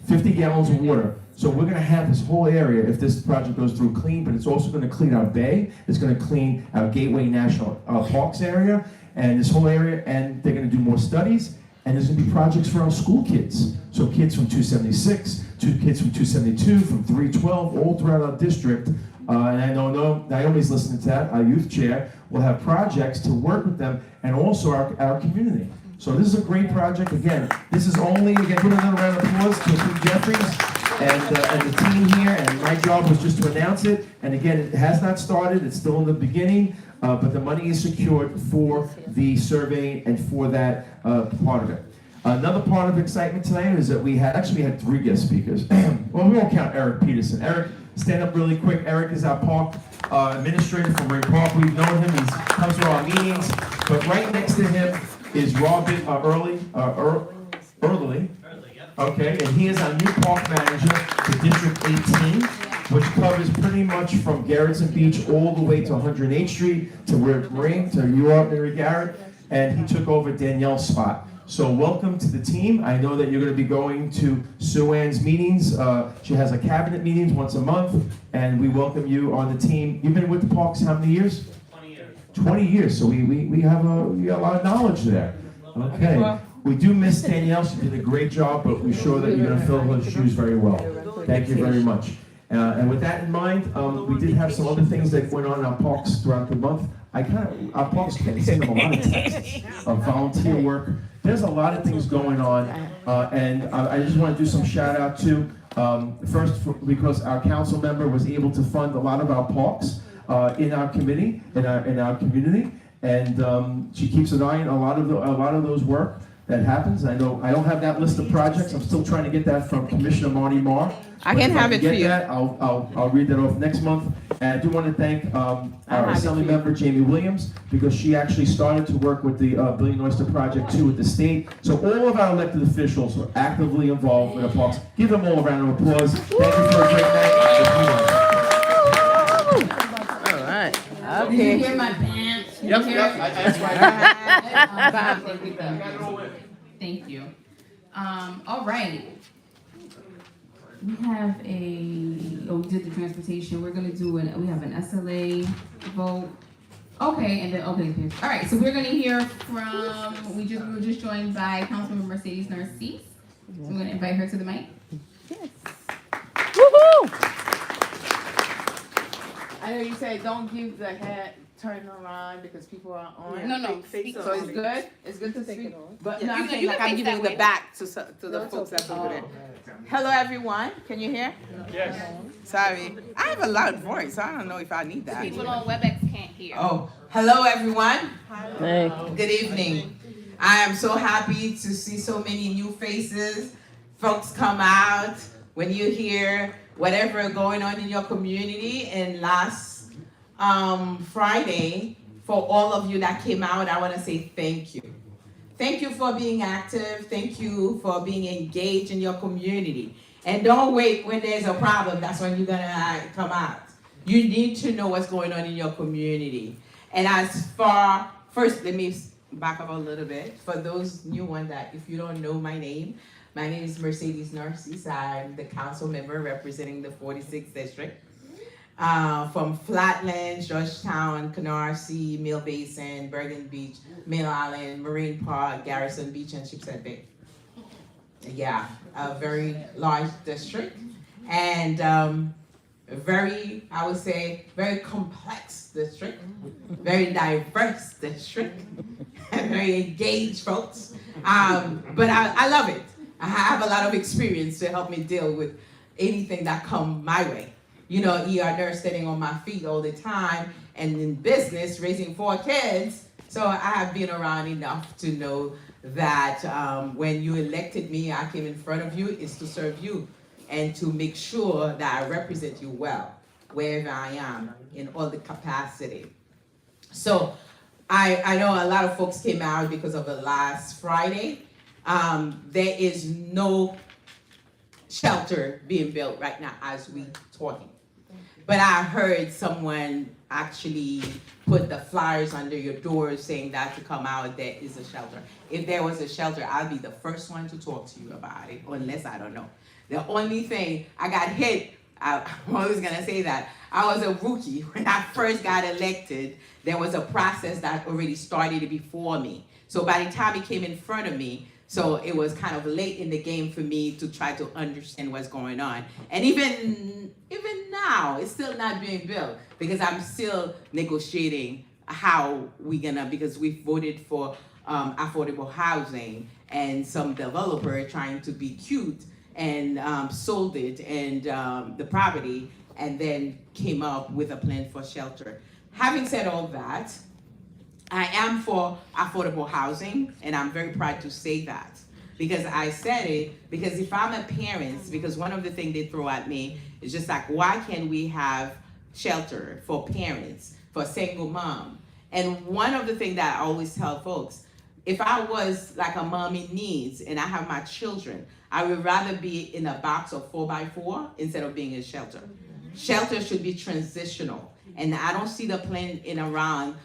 50 gallons of water. So we're going to have this whole area, if this project goes through, clean, but it's also going to clean our bay. It's going to clean our Gateway National Parks area, and this whole area, and they're going to do more studies, and there's going to be projects for our school kids. So kids from 276, 2 kids from 272, from 312, all throughout our district. And I know Naomi's listening to that, our youth chair, will have projects to work with them, and also our community. So this is a great project. Again, this is only, again, put another round of applause to Hakeem Jeffries and the team here, and my job was just to announce it. And again, it has not started, it's still in the beginning, but the money is secured for the survey and for that part of it. Another part of excitement tonight is that we had 3 guest speakers. Well, we won't count Eric Peterson. Eric, stand up really quick. Eric is our park administrator from Ray Park. We've known him, he comes to our meetings. But right next to him is Robin Early. Okay, and he is our new park manager for District 18, which covers pretty much from Garrettson Beach all the way to 108th Street to Marine, to Mary Garrett, and he took over Danielle's spot. So welcome to the team. I know that you're going to be going to Sue Ann's meetings. She has a cabinet meetings once a month, and we welcome you on the team. You've been with the parks how many years? 20 years. 20 years, so we have a lot of knowledge there. Okay. We do miss Danielle. She did a great job, but we're sure that you're going to fill her shoes very well. Thank you very much. And with that in mind, we did have some other things that went on in our parks throughout the month. Our parks consist of a lot of texts of volunteer work. There's a lot of things going on, and I just want to do some shout out to, first, because our council member was able to fund a lot of our parks in our committee, in our community. and she keeps an eye on a lot of those work that happens. I know I don't have that list of projects. I'm still trying to get that from Commissioner Marty Marr. I can have it for you. Get that, I'll read that off next month. And I do want to thank our Assembly member Jamie Williams, because she actually started to work with the Billion Oyster Project too with the state. So all of our elected officials are actively involved in the parks. Give them all a round of applause. Thank you for a great night. All right. Did you hear my pants? Yep, that's right. Thank you. All right. We have we did the transportation. We're gonna do we have an SLA vote. Okay, and then, okay. All right, so we're gonna hear from, we were just joined by Councilmember Mercedes Narcisse. So I'm gonna invite her to the mic. Woohoo! I know you said don't give the head turn around because people are on. No. So it's good? It's good to speak? But no, You I'm saying can like I'm face giving that the way. back to the folks that's over there. Hello, everyone. Can you hear? Yes. Sorry. I have a loud voice. I don't know if I need that. People on WebEx can't hear. Oh, hello, everyone. Hey. Good evening. I am so happy to see so many new faces. Folks come out when you hear whatever going on in your community. And last Friday, for all of you that came out, I want to say thank you. Thank you for being active. Thank you for being engaged in your community. And don't wait when there's a problem. That's when you're gonna come out. You need to know what's going on in your community. And first, let me back up a little bit. For those new ones that, if you don't know my name is Mercedes Narcisse. I'm the council member representing the 46th district. From Flatlands, Georgetown, Canarsie, Mill Basin, Bergen Beach, Mill Island, Marine Park, Garrison Beach, and Shipshead Bay. Yeah, a very large district, and very, I would say, very complex district, very diverse district, and very engaged folks. But I love it. I have a lot of experience to help me deal with anything that come my way. You know, ER nurse standing on my feet all the time, and in business, raising 4 kids. So I have been around enough to know that when you elected me, I came in front of you, is to serve you and to make sure that I represent you well, wherever I am, in all the capacity. So I know a lot of folks came out because of the last Friday. There is no shelter being built right now as we talking. But I heard someone actually put the flyers under your doors saying that to come out, there is a shelter. If there was a shelter, I'll be the first one to talk to you about it, unless I don't know. The only thing, I got hit, I'm always gonna say that, I was a rookie. When I first got elected, there was a process that already started before me. So by the time it came in front of me, so it was kind of late in the game for me to try to understand what's going on. And even now, it's still not being built because I'm still negotiating how because we voted for affordable housing, and some developer trying to be cute and sold it and the property, and then came up with a plan for shelter. Having said all that, I am for affordable housing, and I'm very proud to say that. Because I said it, because if I'm a parent, because one of the things they throw at me is just like, why can't we have shelter for parents, for single mom? And one of the things that I always tell folks, if I was like a mom in needs and I have my children, I would rather be in a box of 4x4 instead of being in shelter. Shelter should be transitional. And I don't see the plan in around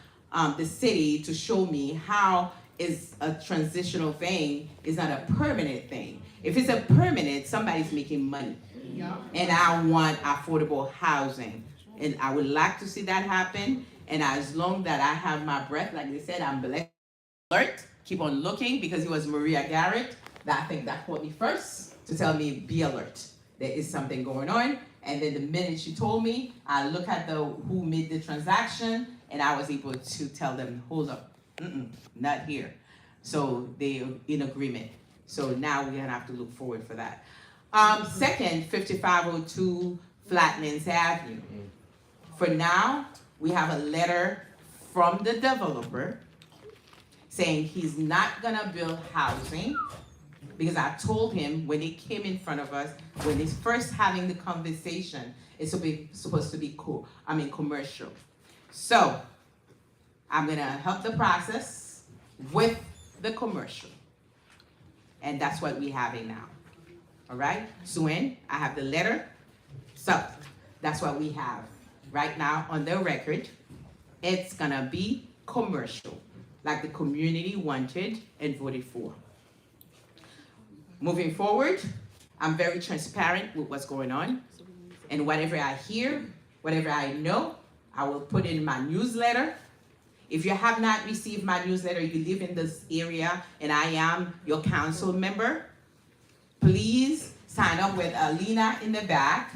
the city to show me how is a transitional thing is not a permanent thing. If it's a permanent, somebody's making money. Yeah. And I want affordable housing. And I would like to see that happen. And as long that I have my breath, like they said, I'm blessed. Alert, keep on looking, because it was Maria Garrett that I think that called me first to tell me, be alert. There is something going on. And then the minute she told me, I look at who made the transaction, and I was able to tell them, hold up, not here. So they're in agreement. So now we're gonna have to look forward for that. Second, 5502 Flatlands Avenue. For now, we have a letter from the developer saying he's not gonna build housing, because I told him when he came in front of us, when he's first having the conversation, it's supposed to be commercial. So I'm gonna help the process with the commercial. And that's what we're having now. All right? Suen, I have the letter. So that's what we have right now on the record. It's gonna be commercial, like the community wanted and voted for. Moving forward, I'm very transparent with what's going on. And whatever I hear, whatever I know, I will put in my newsletter. If you have not received my newsletter, you live in this area and I am your council member, please sign up with Alina in the back.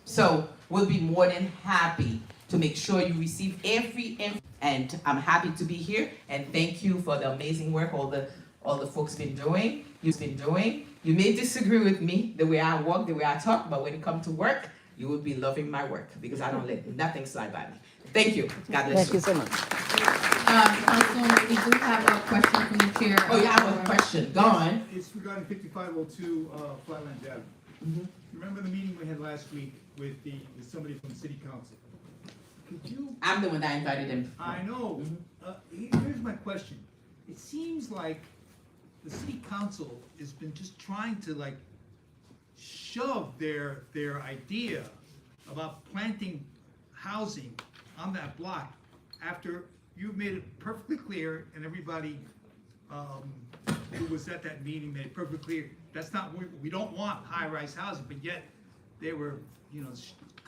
So we'll be more than happy to make sure you receive every info. And I'm happy to be here and thank you for the amazing work all the folks been doing. You've been doing. You may disagree with me, the way I walk, the way I talk, but when it comes to work, you will be loving my work because I don't let nothing slide by me. Thank you. God bless you. Thank you so much. Councilwoman, we do have a question from the chair. Oh, yeah, I have a question. Go on. It's regarding 5502 Flatland Ave. Mhm. Remember the meeting we had last week with somebody from the city council? Could you? I'm the one that invited them. I know. Here's my question. It seems like the city council has been just trying to like shove their idea about planting housing on that block after you made it perfectly clear and everybody who was at that meeting made it perfectly clear that's not what we don't want high-rise housing, but yet they were,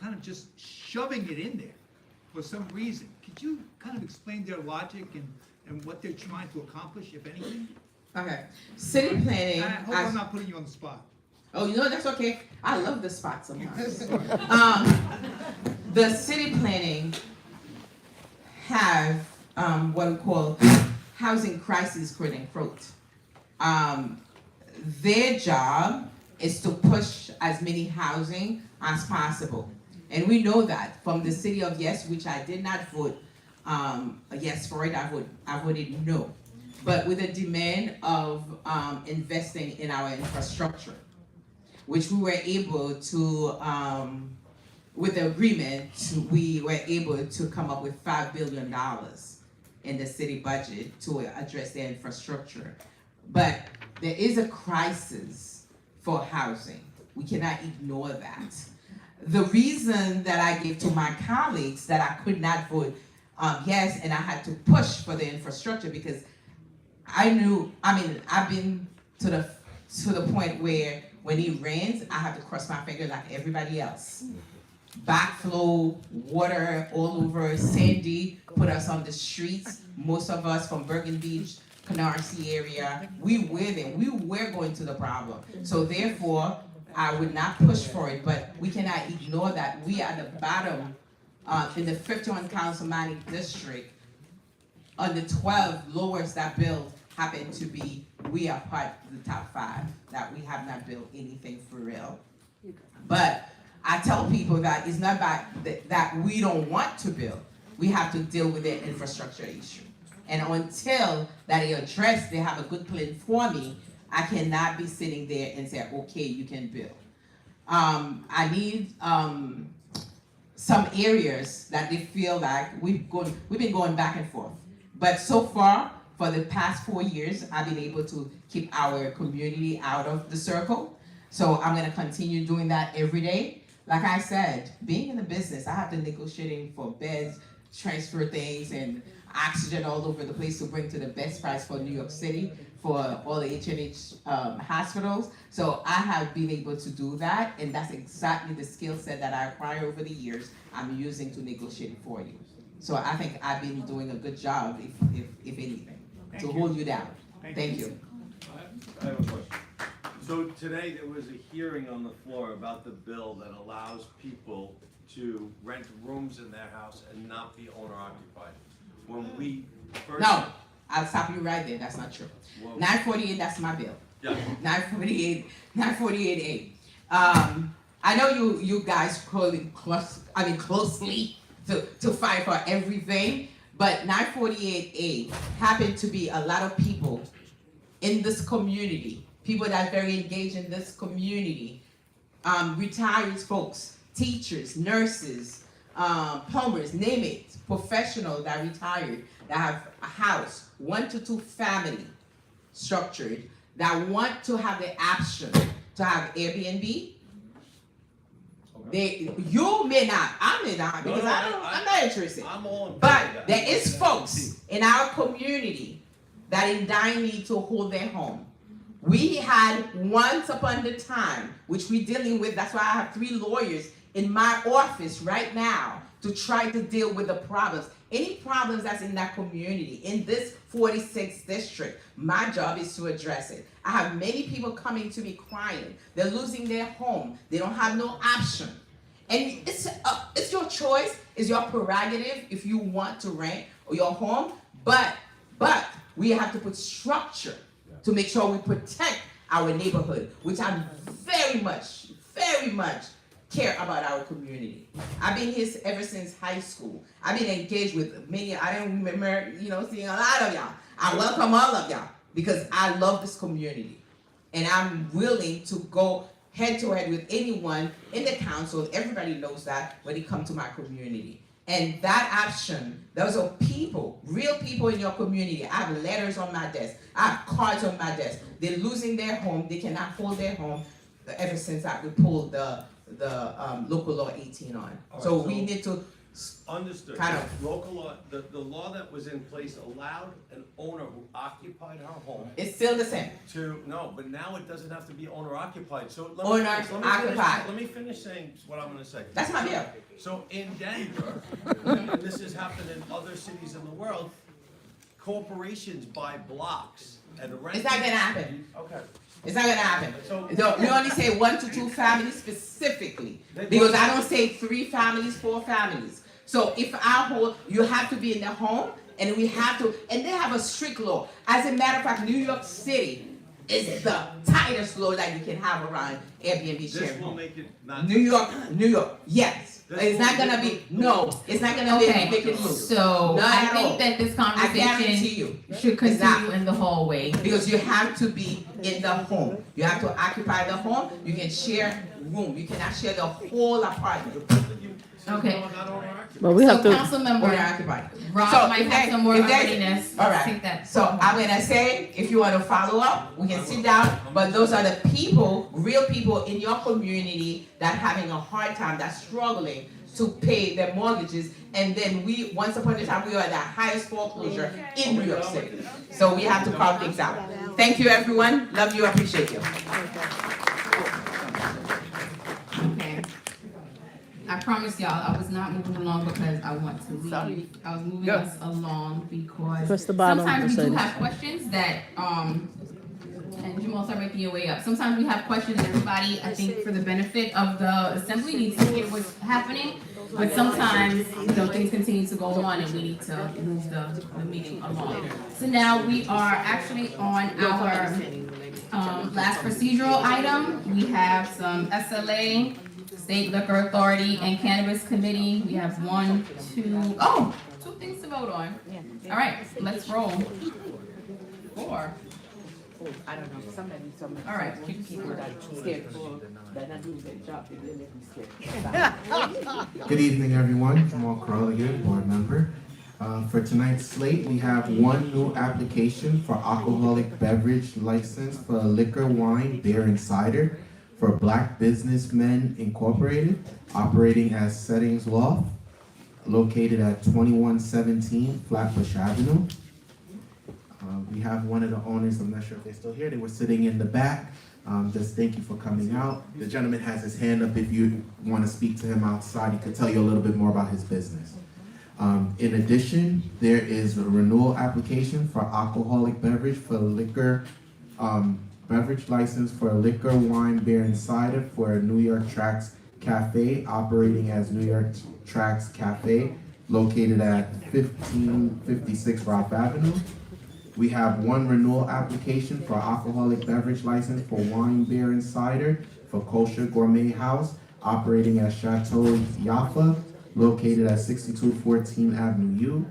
kind of just shoving it in there for some reason. Could you kind of explain their logic and what they're trying to accomplish, if anything? Okay. City planning. I hope I'm not putting you on the spot. Oh, that's okay. I love the spot sometimes. The city planning have what we call housing crisis, quote unquote. Their job is to push as many housing as possible. And we know that from the city of Yes, which I did not vote yes for it, I voted no. But with the demand of investing in our infrastructure, which we were able to, with the agreement, we were able to come up with $5 billion in the city budget to address their infrastructure. But there is a crisis for housing. We cannot ignore that. The reason that I gave to my colleagues that I could not vote yes, and I had to push for the infrastructure because I've been to the point where when it rains, I have to cross my fingers like everybody else. Backflow, water all over, Sandy put us on the streets. Most of us from Bergen Beach, Canarsie area, we were there. We were going to the problem. So therefore, I would not push for it, but we cannot ignore that we are at the bottom in the 51 councilmanic district. On the 12 lowest that built happen to be, we are part of the top 5 that we have not built anything for real. But I tell people that it's not about that we don't want to build. We have to deal with the infrastructure issue. And until that is addressed, they have a good plan for me, I cannot be sitting there and say, okay, you can build. I need some areas that they feel like we've been going back and forth. But so far, for the past 4 years, I've been able to keep our community out of the circle. So I'm gonna continue doing that every day. Like I said, being in the business, I have to negotiating for beds, transfer things, and oxygen all over the place to bring to the best price for New York City, for all the H&H hospitals. So I have been able to do that, and that's exactly the skill set that I acquired over the years I'm using to negotiate for you. So I think I've been doing a good job, if anything, to hold you down. Thank you. I have a question. So today there was a hearing on the floor about the bill that allows people to rent rooms in their house and not be owner occupied. When we first... No, I'll stop you right there, that's not true. 948, that's my bill. Yeah. 948A. I know you guys closely to fight for everything. But 948A happened to be a lot of people in this community, people that are very engaged in this community, retired folks, teachers, nurses, plumbers, name it, professionals that retired, that have a house, 1 to 2 family structured, that want to have the option to have Airbnb. You may not, I may not, because I'm not interested. I'm all in. But there is folks in our community that in dire need to hold their home. We had once upon the time, which we're dealing with, that's why I have 3 lawyers in my office right now to try to deal with the problems. Any problems that's in that community, in this 46th district, my job is to address it. I have many people coming to me crying. They're losing their home. They don't have no option. And it's your choice, it's your prerogative if you want to rent your home, but we have to put structure to make sure we protect our neighborhood, which I very much care about our community. I've been here ever since high school. I've been engaged with many, I don't remember, seeing a lot of y'all. I welcome all of y'all because I love this community. And I'm willing to go head to head with anyone in the council. Everybody knows that when it comes to my community. And that option, those are people, real people in your community. I have letters on my desk. I have cards on my desk. They're losing their home. They cannot hold their home ever since we pulled the local law 18 on. So we need to Understood. kind of, Local law, the law that was in place allowed an owner who occupied her home. it's still the same. No, but now it doesn't have to be owner occupied, so Owner-occupied. let me finish saying what I'm gonna say. That's my bill. So in Denver, and this has happened in other cities in the world, corporations buy blocks and rent. It's not gonna happen. Okay. It's not gonna happen. So- We only say 1 to 2 families specifically, because I don't say 3 families, 4 families. So if our whole, you have to be in the home, and we have to, and they have a strict law. As a matter of fact, New York City is the tightest law that you can have around Airbnb This sharing will home. make it not. New York, yes. It's not gonna be, it's not gonna be a vacant move. So Not I at all. think that this I guarantee conversation you. should It's not. continue in the hallway. Because you have to be in the home. You have to occupy the home. You can share room. You cannot share the whole apartment. Okay. But we have So to. Councilmember Owner occupied. Rob So might if have they- some more if they- readiness. All Let's right. take that. So I'm gonna say, if you wanna follow up, we can sit down, but those are the people, real people in your community that having a hard time, that's struggling to pay their mortgages, and then once upon a time, we were at the highest foreclosure in New York City. So we have to carve things out. Thank you, everyone. Love you, appreciate you. Okay. I promise y'all, I was not moving along because I want to leave. I was moving us along because Press the bottom, sometimes we do Mercedes. have questions that, and Jamal, start making your way up. Sometimes we have questions and everybody, I think for the benefit of the assembly, needs to hear what's happening. But sometimes, things continue to go on and we need to move the meeting along. So now we are actually on our last procedural item. We have some SLA, State Liquor Authority, and Cannabis Committee. We have 2 things to vote on. All right, let's roll. 4. I don't know, somebody. All right. People that scared for, that not doing their job, they really be scared. Good evening, everyone. Jamal Crowley here, board member. For tonight's slate, we have 1 new application for alcoholic beverage license for liquor, wine, beer, and cider for Black Businessmen Incorporated, operating as Settings Loft, located at 2117 Flatbush Avenue. We have one of the owners, I'm not sure if they're still here, they were sitting in the back. Just thank you for coming out. The gentleman has his hand up. If you want to speak to him outside, he could tell you a little bit more about his business. In addition, there is a renewal application for alcoholic beverage for liquor, beverage license for liquor, wine, beer, and cider for New York Tracks Cafe, operating as New York Tracks Cafe, located at 1556 Ralph Avenue. We have 1 renewal application for alcoholic beverage license for wine, beer, and cider for Kosher Gourmet House, operating as Chateau Yaffa, located at 6214 Avenue U.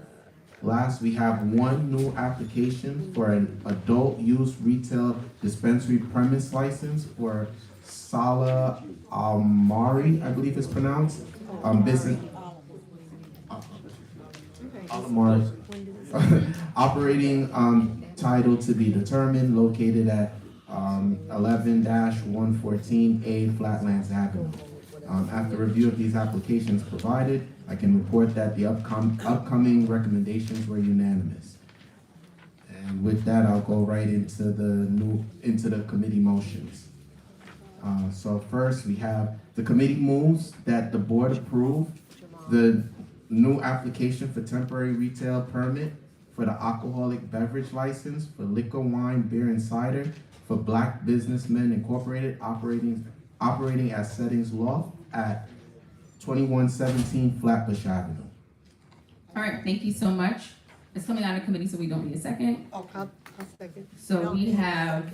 Last, we have one new application for an adult use retail dispensary premise license for Sala Almari, I believe it's pronounced. Business. Almari. Operating title to be determined, located at 11-114A Flatlands Avenue. After review of these applications provided, I can report that the upcoming recommendations were unanimous. And with that, I'll go right into the committee motions. So first, we have the committee moves that the board approve the new application for temporary retail permit for the alcoholic beverage license for liquor, wine, beer, and cider for Black Businessmen Incorporated operating as Settings Loft at 2117 Flatbush Avenue. All right, thank you so much. It's coming out of committee, so we don't need a second. I'll second. So we have,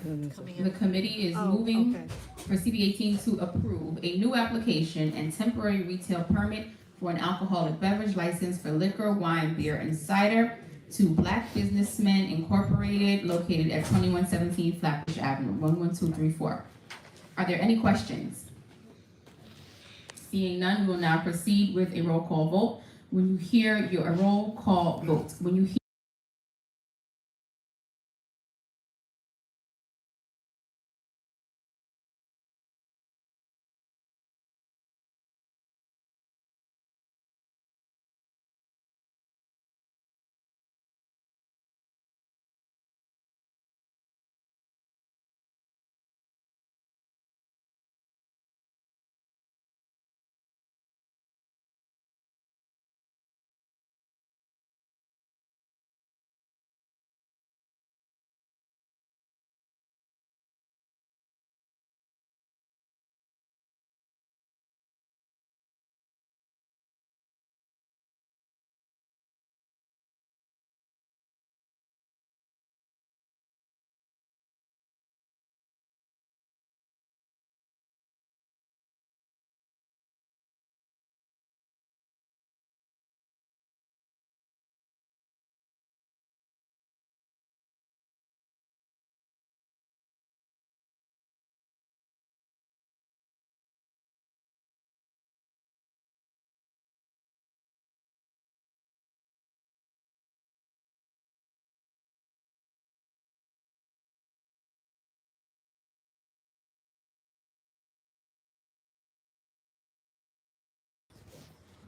the committee is moving for CB18 to approve a new application and temporary retail permit for an alcoholic beverage license for liquor, wine, beer, and cider to Black Businessmen Incorporated, located at 2117 Flatbush Avenue, 11234. Are there any questions? Seeing none, we will now proceed with a roll call vote. When you hear a roll call vote, when you hear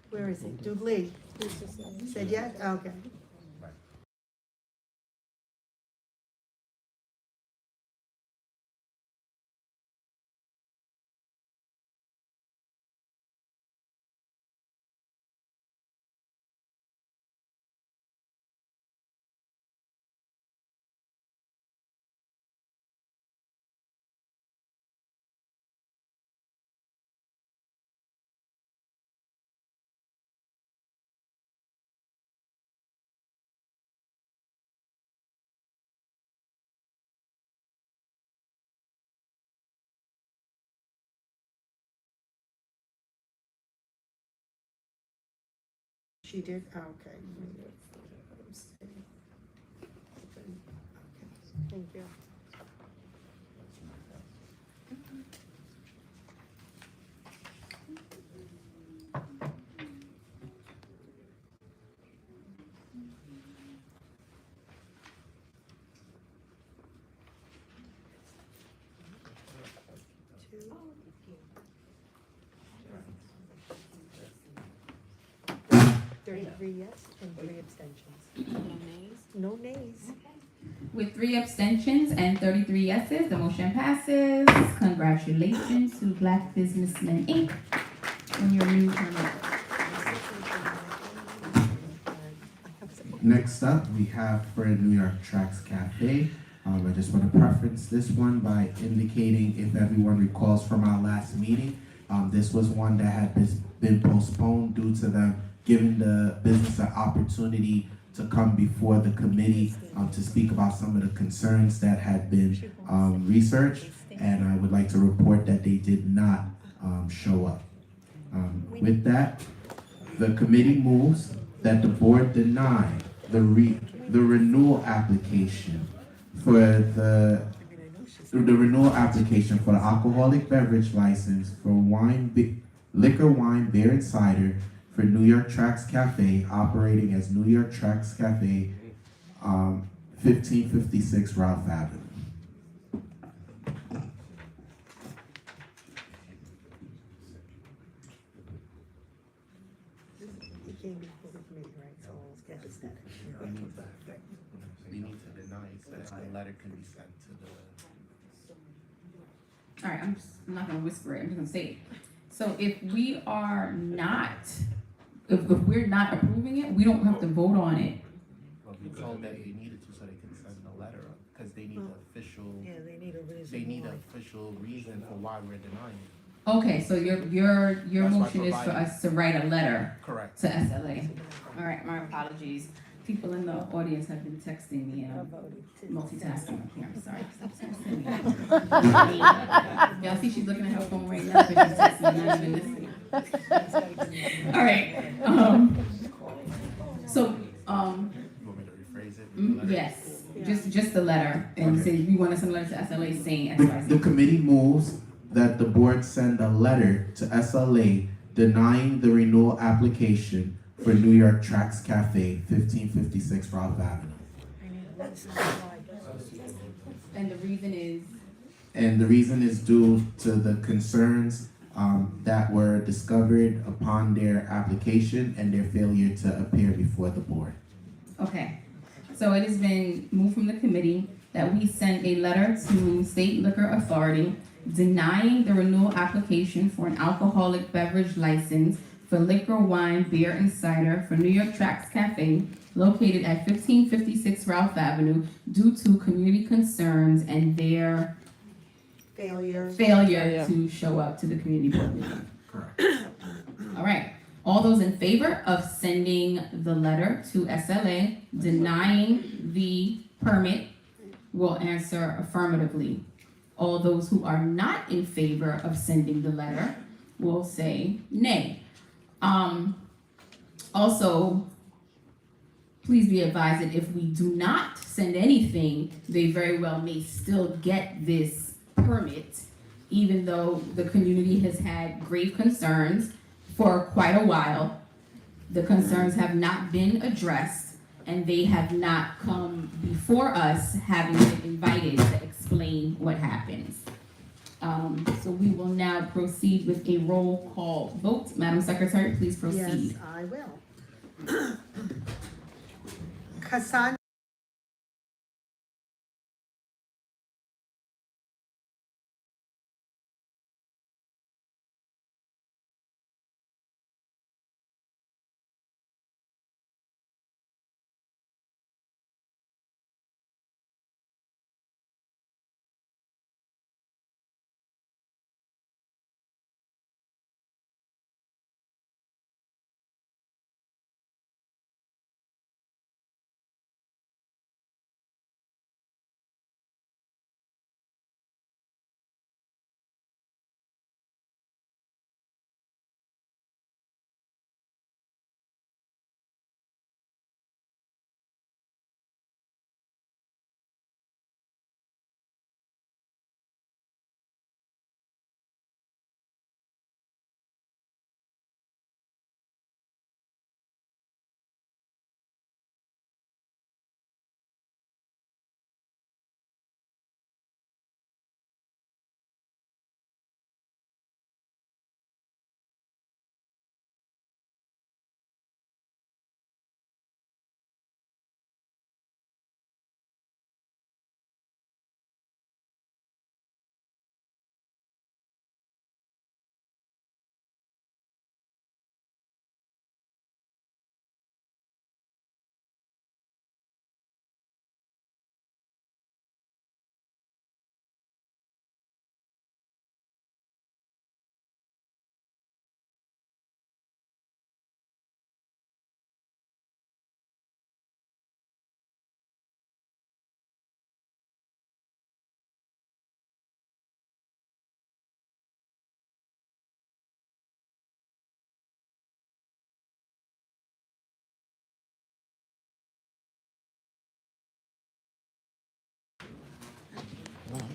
Where is it? Jubilee? Said yes? Okay. She did? Okay. Thank you. Three yes and 3 abstentions. No nays? No nays. with 3 abstentions and 33 yeses, the motion passes. Congratulations to Black Businessmen Inc. on your new permit. Next up, we have for New York Tracks Cafe. I just want to preference this one by indicating, if everyone recalls from our last meeting, this was one that had been postponed due to them giving the business an opportunity to come before the committee to speak about some of the concerns that had been researched, and I would like to report that they did not show up. With that, The committee moves that the board deny the renewal application for the renewal application for the alcoholic beverage license for liquor, wine, beer, and cider for New York Tracks Cafe, operating as New York Tracks Cafe, 1556 Ralph Avenue. We need to deny it so that the letter can be sent to the. All right, I'm not gonna whisper it, I'm just gonna say it. So if we're not approving it, we don't have to vote on it. Well, we told that they needed to so they can send the letter up, because they need the official. Yeah, they need a reason. They need an official reason for why we're denying it. Okay, so your That's why motion is for us to write a letter Correct. to SLA. All right, my apologies. People in the audience have been texting me, multitasking up here, I'm sorry. Stop texting me. Y'all see she's looking at her phone right now, but she's texting me, not even listening. All right, so, You want me to rephrase it? yes, just the letter, and Okay. say we want to send a letter to SLA saying The XYZ. committee moves that the board send a letter to SLA denying the renewal application for New York Tracks Cafe, 1556 Ralph Avenue. And the reason is? And the reason is due to the concerns that were discovered upon their application and their failure to appear before the board. Okay, so it has been moved from the committee that we send a letter to State Liquor Authority denying the renewal application for an alcoholic beverage license for liquor, wine, beer, and cider for New York Tracks Cafe located at 1556 Ralph Avenue due to community concerns and their failure to show up to the community board meeting. Correct. All right, all those in favor of sending the letter to SLA denying the permit will answer affirmatively. All those who are not in favor of sending the letter will say nay. Also, please be advised that if we do not send anything, they very well may still get this permit, even though the community has had grave concerns for quite a while. The concerns have not been addressed, and they have not come before us having been invited to explain what happens. So we will now proceed with a roll call vote. Madam Secretary, please proceed. Yes, I will. Cassandra.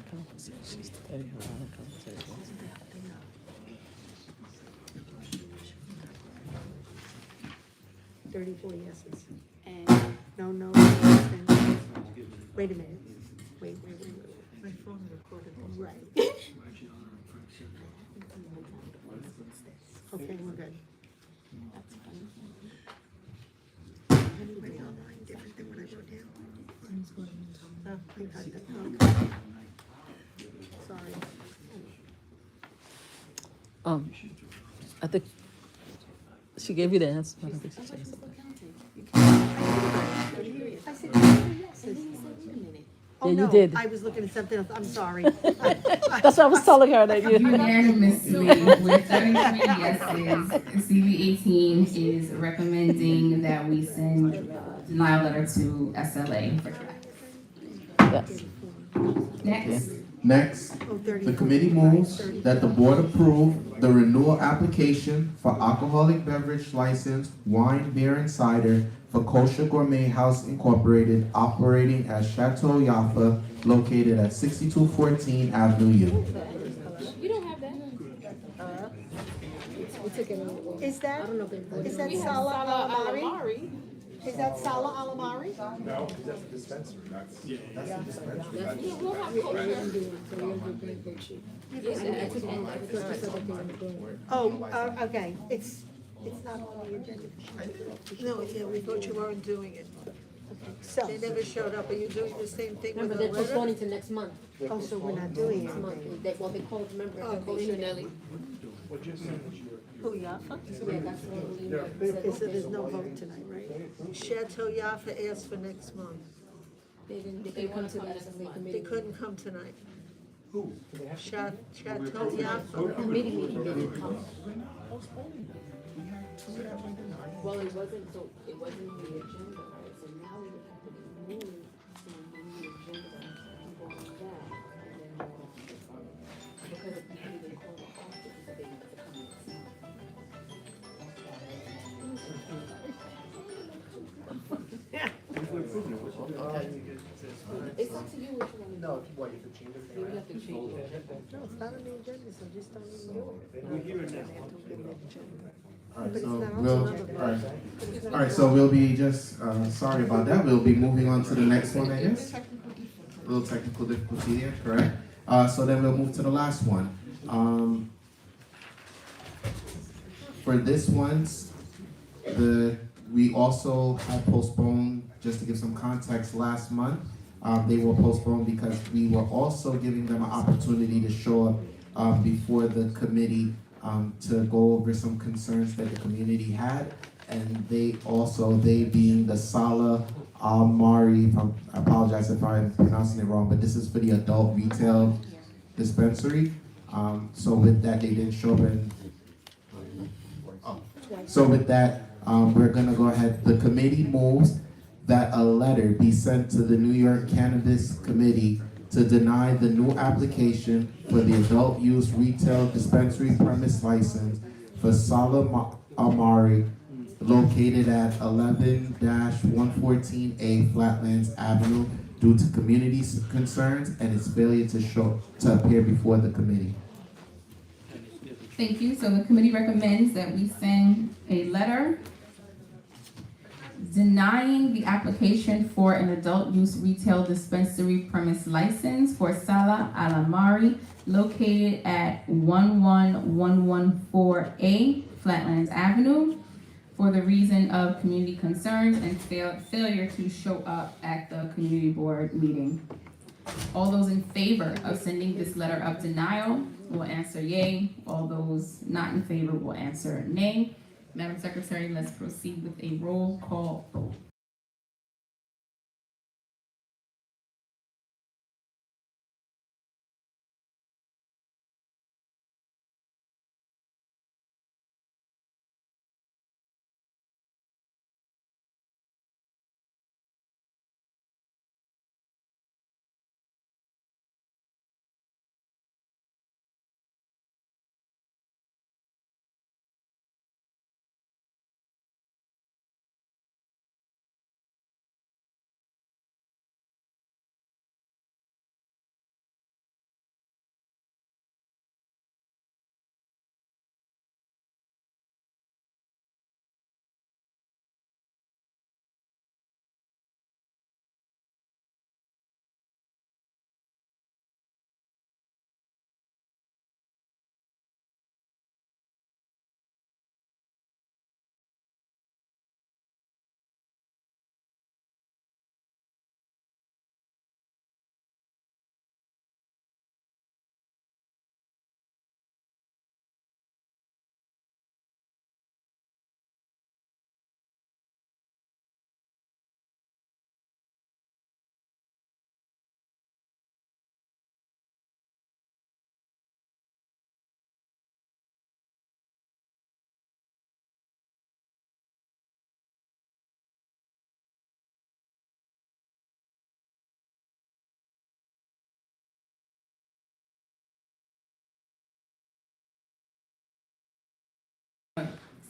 She's studying a lot of conversations. 34 yeses. And no, no. Abstentions. Wait a minute. Wait. My phone recorded. Right. Okay, we're good. Anybody online different than what I wrote down? Oh, I got that. Okay. Sorry. I think she gave you the answer. I don't think she changed it. I said yeses. Oh, Yeah, you no, did. I was looking at something else. I'm sorry. That's what I was telling her that you. Unanimously, with 33 yeses, CV18 is recommending that we send denial letter to SLA for track. Yes. Next. Next, the committee moves that the board approve the renewal application for alcoholic beverage license, wine, beer, and cider for Kosher Gourmet House Incorporated, operating at Chateau Yaffa, located at 6214 Avenue U. You don't have that. Is that Sala Alamari? Is that Sala Alamari? No, because that's the dispensary, that's the dispensary, Okay, it's not on the agenda. No, yeah, we thought you weren't doing it. So. They never showed up, are you doing the same thing with Remember, the they're letter? postponing to next month. Oh, so we're not doing Next month. it? They called, remember, Oh, they called they should. Nelly. what you're saying is you're. Who, Yaffa? Yeah, that's the one we Okay, so there's no vote tonight, right? Chateau Yaffa asked for next month. They couldn't come to the SMA They committee. couldn't come tonight. Who? Chateau Yaffa. Committee meeting didn't come. Well, it wasn't, so it wasn't on the agenda, right? So now we would have to remove from the agenda and go on that. And then, because if you didn't call the office, they didn't come next month. It's up to you what you want to do. No, what, you have to change it? You have to change it. No, it's not on the agenda, so just don't even do it. We're here now. Alright, But it's so not on we'll, another- alright, so we'll be just, sorry about that, we'll be moving on to the next one, I guess. A little technical difficulty here, correct? So then we'll move to the last one. For this one, we also had postponed, just to give some context, last month. They were postponed because we were also giving them an opportunity to show up before the committee to go over some concerns that the community had. And they being the Sala Al-Mari, I apologize if I'm pronouncing it wrong, but this is for the adult retail dispensary. So with that, they didn't show up and, so with that, we're gonna go ahead, the committee moves that a letter be sent to the New York Cannabis Committee to deny the new application for the adult use retail dispensary premise license for Sala Amari, located at 11-114A Flatlands Avenue, due to community concerns and its failure to appear before the committee. Thank you. So the committee recommends that we send a letter denying the application for an adult use retail dispensary premise license for Sala Alamari, located at 11114A Flatlands Avenue, for the reason of community concerns and failure to show up at the community board meeting. All those in favor of sending this letter of denial will answer yay. All those not in favor will answer nay. Madam Secretary, let's proceed with a roll call vote.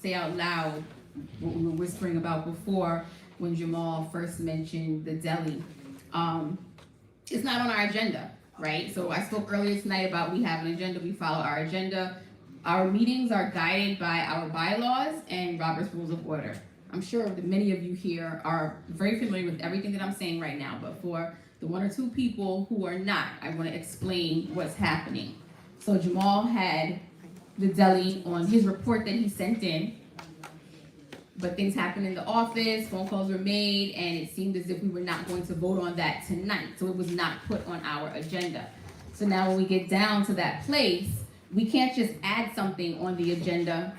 say out loud what we were whispering about before when Jamal first mentioned the deli. It's not on our agenda, right? So I spoke earlier tonight about we have an agenda, we follow our agenda. Our meetings are guided by our bylaws and Robert's Rules of Order. I'm sure that many of you here are very familiar with everything that I'm saying right now, but for the one or two people who are not, I want to explain what's happening. So Jamal had the deli on his report that he sent in, but things happened in the office, phone calls were made, and it seemed as if we were not going to vote on that tonight, so it was not put on our agenda. So now when we get down to that place, we can't just add something on the agenda.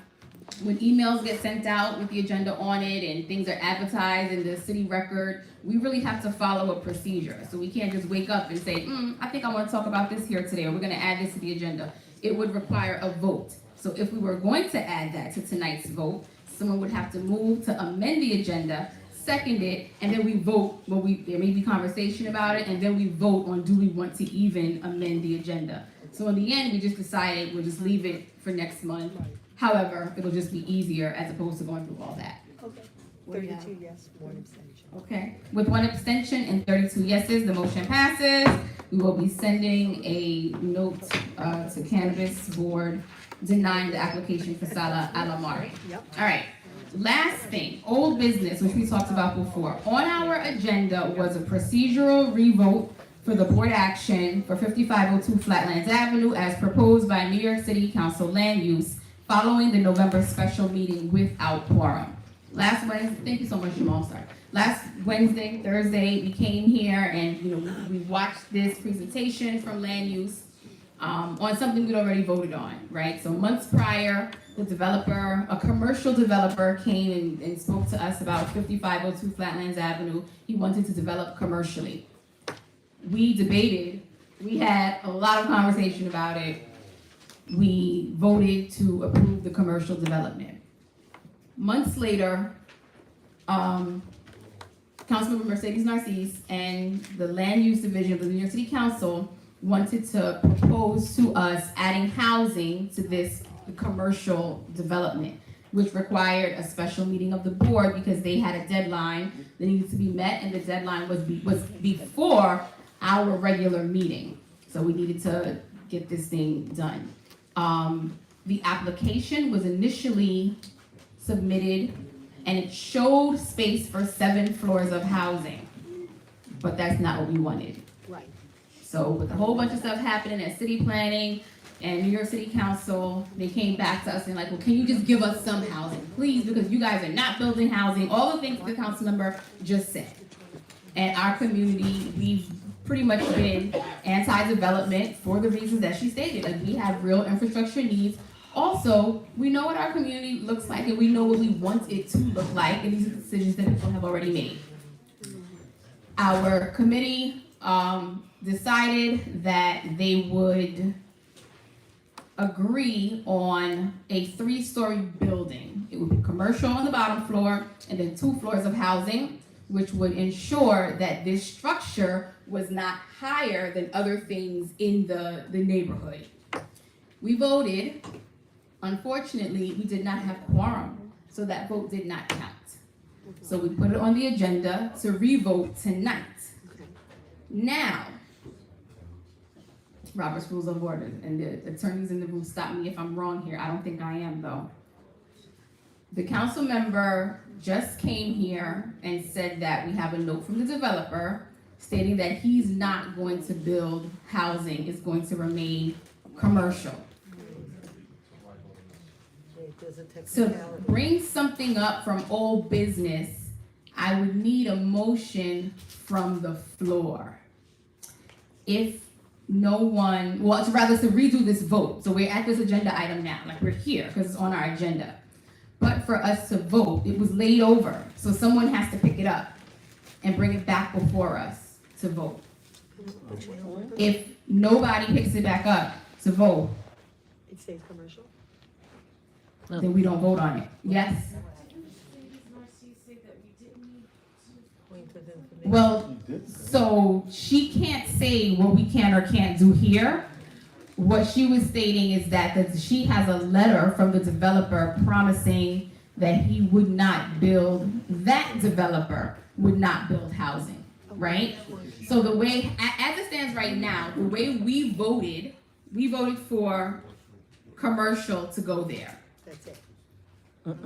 When emails get sent out with the agenda on it and things are advertised in the city record, we really have to follow a procedure. So we can't just wake up and say, I think I want to talk about this here today, or we're going to add this to the agenda. It would require a vote. So if we were going to add that to tonight's vote, someone would have to move to amend the agenda, second it, and then we vote. Well, there may be conversation about it, and then we vote on do we want to even amend the agenda. So in the end, we just decided we'll just leave it for next month. However, it'll just be easier as opposed to going through all that. Okay. 32 yes, 1 abstention. Okay, with 1 abstention and 32 yeses, the motion passes. We will be sending a note to Cannabis Board denying the application for Salah Alamar. Yep. All right, last thing, old business, which we talked about before. On our agenda was a procedural revote for the board action for 5502 Flatlands Avenue as proposed by New York City Council Land Use following the November special meeting without quorum. Last Wednesday, thank you so much, Jamal, sorry. Last Wednesday, Thursday, we came here and we watched this presentation from Land Use on something we'd already voted on, right? So months prior, the developer, a commercial developer came and spoke to us about 5502 Flatlands Avenue. He wanted to develop commercially. We debated, we had a lot of conversation about it. We voted to approve the commercial development. Months later, Councilmember Mercedes Narcisse and the Land Use Division of the New York City Council wanted to propose to us adding housing to this commercial development, which required a special meeting of the board because they had a deadline that needed to be met, and the deadline was before our regular meeting. So we needed to get this thing done. The application was initially submitted and it showed space for 7 floors of housing, but that's not what we wanted. Right. So with a whole bunch of stuff happening at city planning and New York City Council, they came back to us and like, well, can you just give us some housing, please? Because you guys are not building housing, all the things the council member just said. And our community, we've pretty much been anti-development for the reasons that she stated. Like, we have real infrastructure needs. Also, we know what our community looks like and we know what we want it to look like, and these are decisions that people have already made. Our committee decided that they would agree on a 3-story building. It would be commercial on the bottom floor and then 2 floors of housing, which would ensure that this structure was not higher than other things in the neighborhood. We voted. Unfortunately, we did not have quorum, so that vote did not count. So we put it on the agenda to revote tonight. Now, Robert's Rules of Order, and the attorneys in the room stop me if I'm wrong here. I don't think I am, though. The council member just came here and said that we have a note from the developer stating that he's not going to build housing, it's going to remain commercial. To bring something up from old business, I would need a motion from the floor. If no one, well, it's rather to redo this vote. So we're at this agenda item now, like we're here because it's on our agenda. But for us to vote, it was laid over. So someone has to pick it up and bring it back before us to vote. If nobody picks it back up to vote, It stays commercial? then we don't vote on it. Yes? Well, so she can't say what we can or can't do here. What she was stating is that she has a letter from the developer promising that he would not build, that developer would not build housing, right? So the way, as it stands right now, the way we voted for commercial to go there. That's it.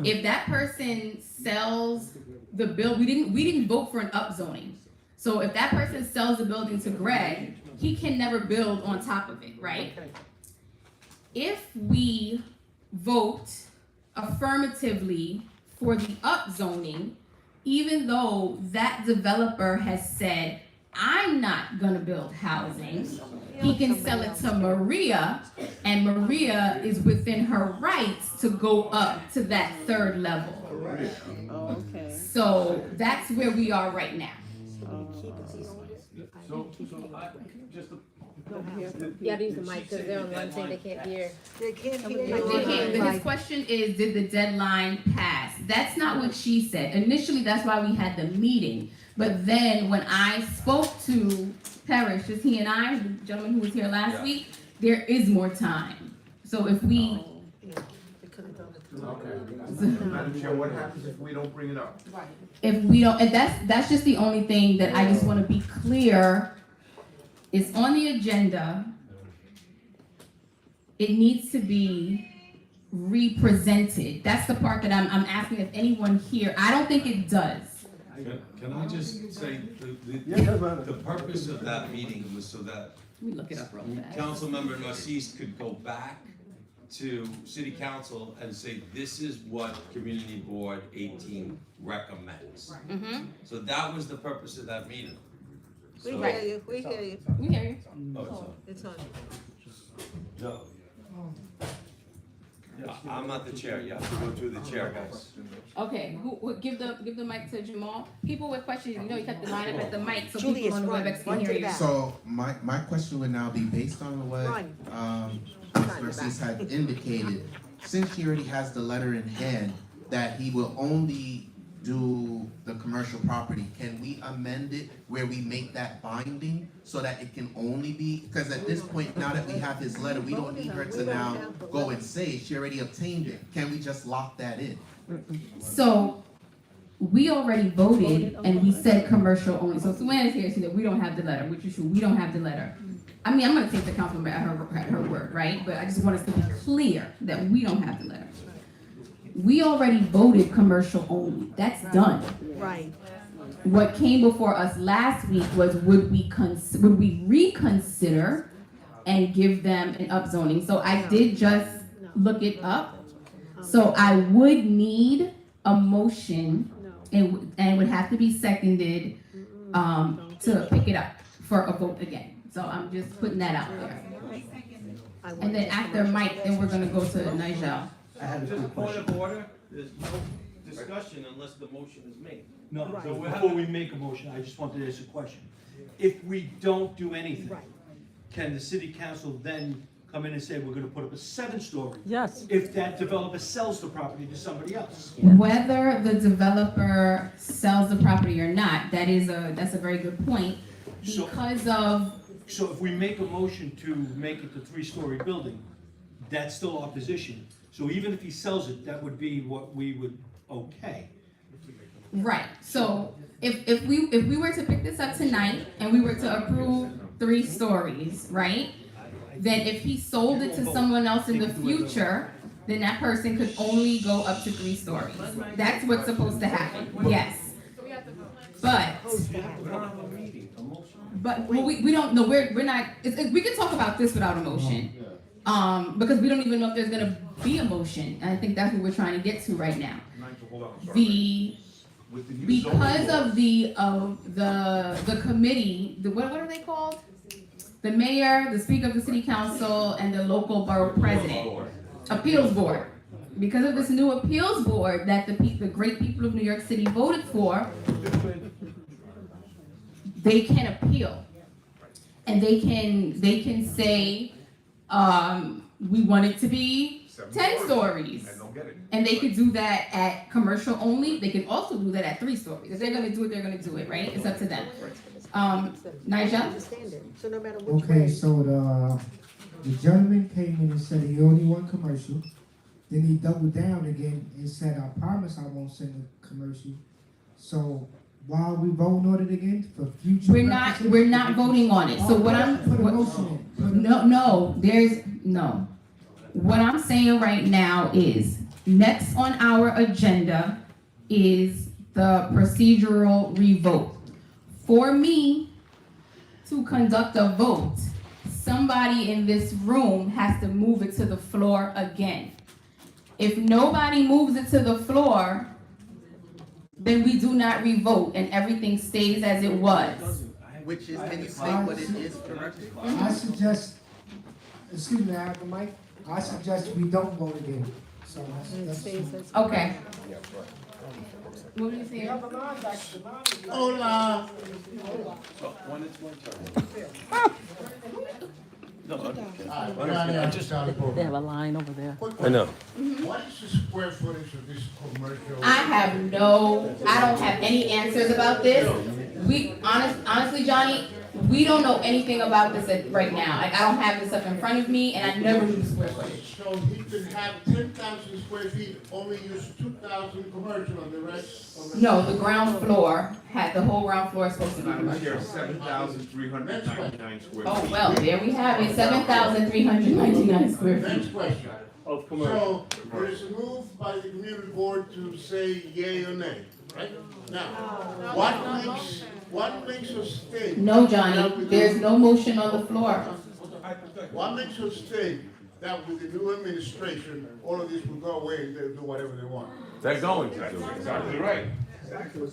If that person sells the we didn't vote for an upzoning. So if that person sells the building to Greg, he can never build on top of it, right? If we vote affirmatively for the upzoning, even though that developer has said, I'm not gonna build housing, he can sell it to Maria, and Maria is within her rights to go up to that third level. Okay. So that's where we are right now. You gotta use the mic because they're on one thing they can't hear. They can't hear His question is, did the deadline pass? That's not what she said. Initially, that's why we had the meeting. But then when I spoke to Parrish, just he and I, the gentleman who was here last week, there is more time. So if we... Madam Chair, what happens if we don't bring it up? If we don't, and that's just the only thing that I just want to be clear. It's on the agenda. It needs to be represented. That's the part that I'm asking if anyone here. I don't think it does. Can I just say, the purpose of that meeting was so that Let me look it up real fast. Councilmember Narcisse could go back to City Council and say, this is what Community Board 18 recommends. Mm-hmm. So that was the purpose of that meeting. We So- hear you, we hear you. We hear you. Oh, It's on. No. I'm not the chair, you have to go through the chair, guys. Okay, give the mic to Jamal. People with questions, you know, you have to line up at the mic so Julius, people on the run. WebEx Run can to hear the you. back. So my question would now be based on what Ms. Narcisse had indicated, since she already has the letter in hand, that he will only do the commercial property, can we amend it where we make that binding so that it can only be, because at this point, now that we have his letter, we don't need her to now go and say she already obtained it. Can we just lock that in? So, we already voted and we said commercial only. So Suann is here, she said, we don't have the letter, which is true, we don't have the letter. I mean, I'm gonna take the councilwoman at her word, right? But I just want us to be clear that we don't have the letter. We already voted commercial only, that's done. Right. What came before us last week was would we reconsider and give them an upzoning? So I did just look it up. So I would need a motion and would have to be seconded to pick it up for a vote again. So I'm just putting that out there. And then after Mike, then we're gonna go to Nigel. Just a point of order, there's no discussion unless the motion is made. No, Right. so before we make a motion, I just wanted to ask a question. If we don't do anything, can the city council then come in and say, we're gonna put up a 7-story? Yes. If that developer sells the property to somebody else? Whether the developer sells the property or not, that's a very good point. Because of, So if we make a motion to make it the 3-story building, that's still our position. So even if he sells it, that would be what we would okay. right, so if we were to pick this up tonight and we were to approve 3 stories, right? Then if he sold it to someone else in the future, then that person could only go up to 3 stories. That's what's supposed to happen, yes. But we don't know, we're not, we can talk about this without a motion. Because we don't even know if there's gonna be a motion, and I think that's what we're trying to get to right now. Because of the committee, what are they called? The mayor, the speaker of the city council, and the local borough president. Appeals board. Because of this new appeals board that the great people of New York City voted for, they can appeal. And they can say, we want it to be 10 stories. And they could do that at commercial only. They can also do that at 3 stories. If they're gonna do it, they're gonna do it, right? It's up to them. Nigel? So no matter which Okay, way. so the gentleman came in and said he only want commercial. Then he doubled down again and said, I promise I won't send a commercial. So why are we voting on it again for future? We're not voting on it. So what I'm, Put a motion in. no. What I'm saying right now is, next on our agenda is the procedural revote. For me to conduct a vote, somebody in this room has to move it to the floor again. If nobody moves it to the floor, then we do not revote and everything stays as it was. Which is, can you state what it is correctly? I suggest, excuse me, I have the mic. I suggest we don't vote again. So that's. Okay. What do you think? Hola. So when it's my turn. No, I just. They have a line over there. I know. What is the square footage of this commercial? I don't have any answers about this. Honestly, Johnny, we don't know anything about this right now. Like, I don't have this up in front of me, and I never knew the square footage. So he could have 10,000 square feet, only use 2,000 commercial on the rest of the. No, the ground floor the whole ground floor is supposed to be Here, commercial. 7,399 square feet. Oh, well, there we have it, 7,399 square feet. Next question. Of commercial. So there is a move by the community board to say yay or nay, right? Now, what makes us think? No, Johnny, there's no motion on the floor. What makes us think that with the new administration, all of this will go away and they'll do whatever they want? They're going to do exactly right.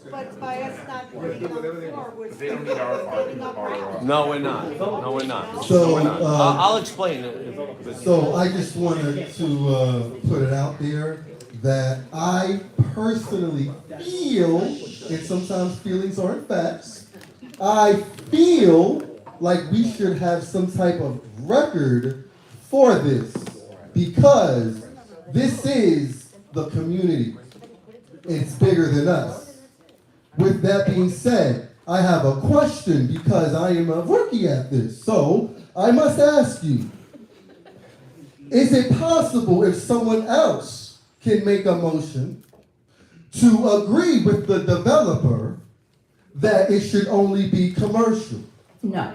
But by us not putting it on the floor, we're They don't need our. No, we're not. No, we're not. So, No, we're not. I'll explain it. So I just wanted to put it out there that I personally feel, and sometimes feelings aren't facts, I feel like we should have some type of record for this, because this is the community. It's bigger than us. With that being said, I have a question because I am a rookie at this. So I must ask you, is it possible if someone else can make a motion to agree with the developer that it should only be commercial? No,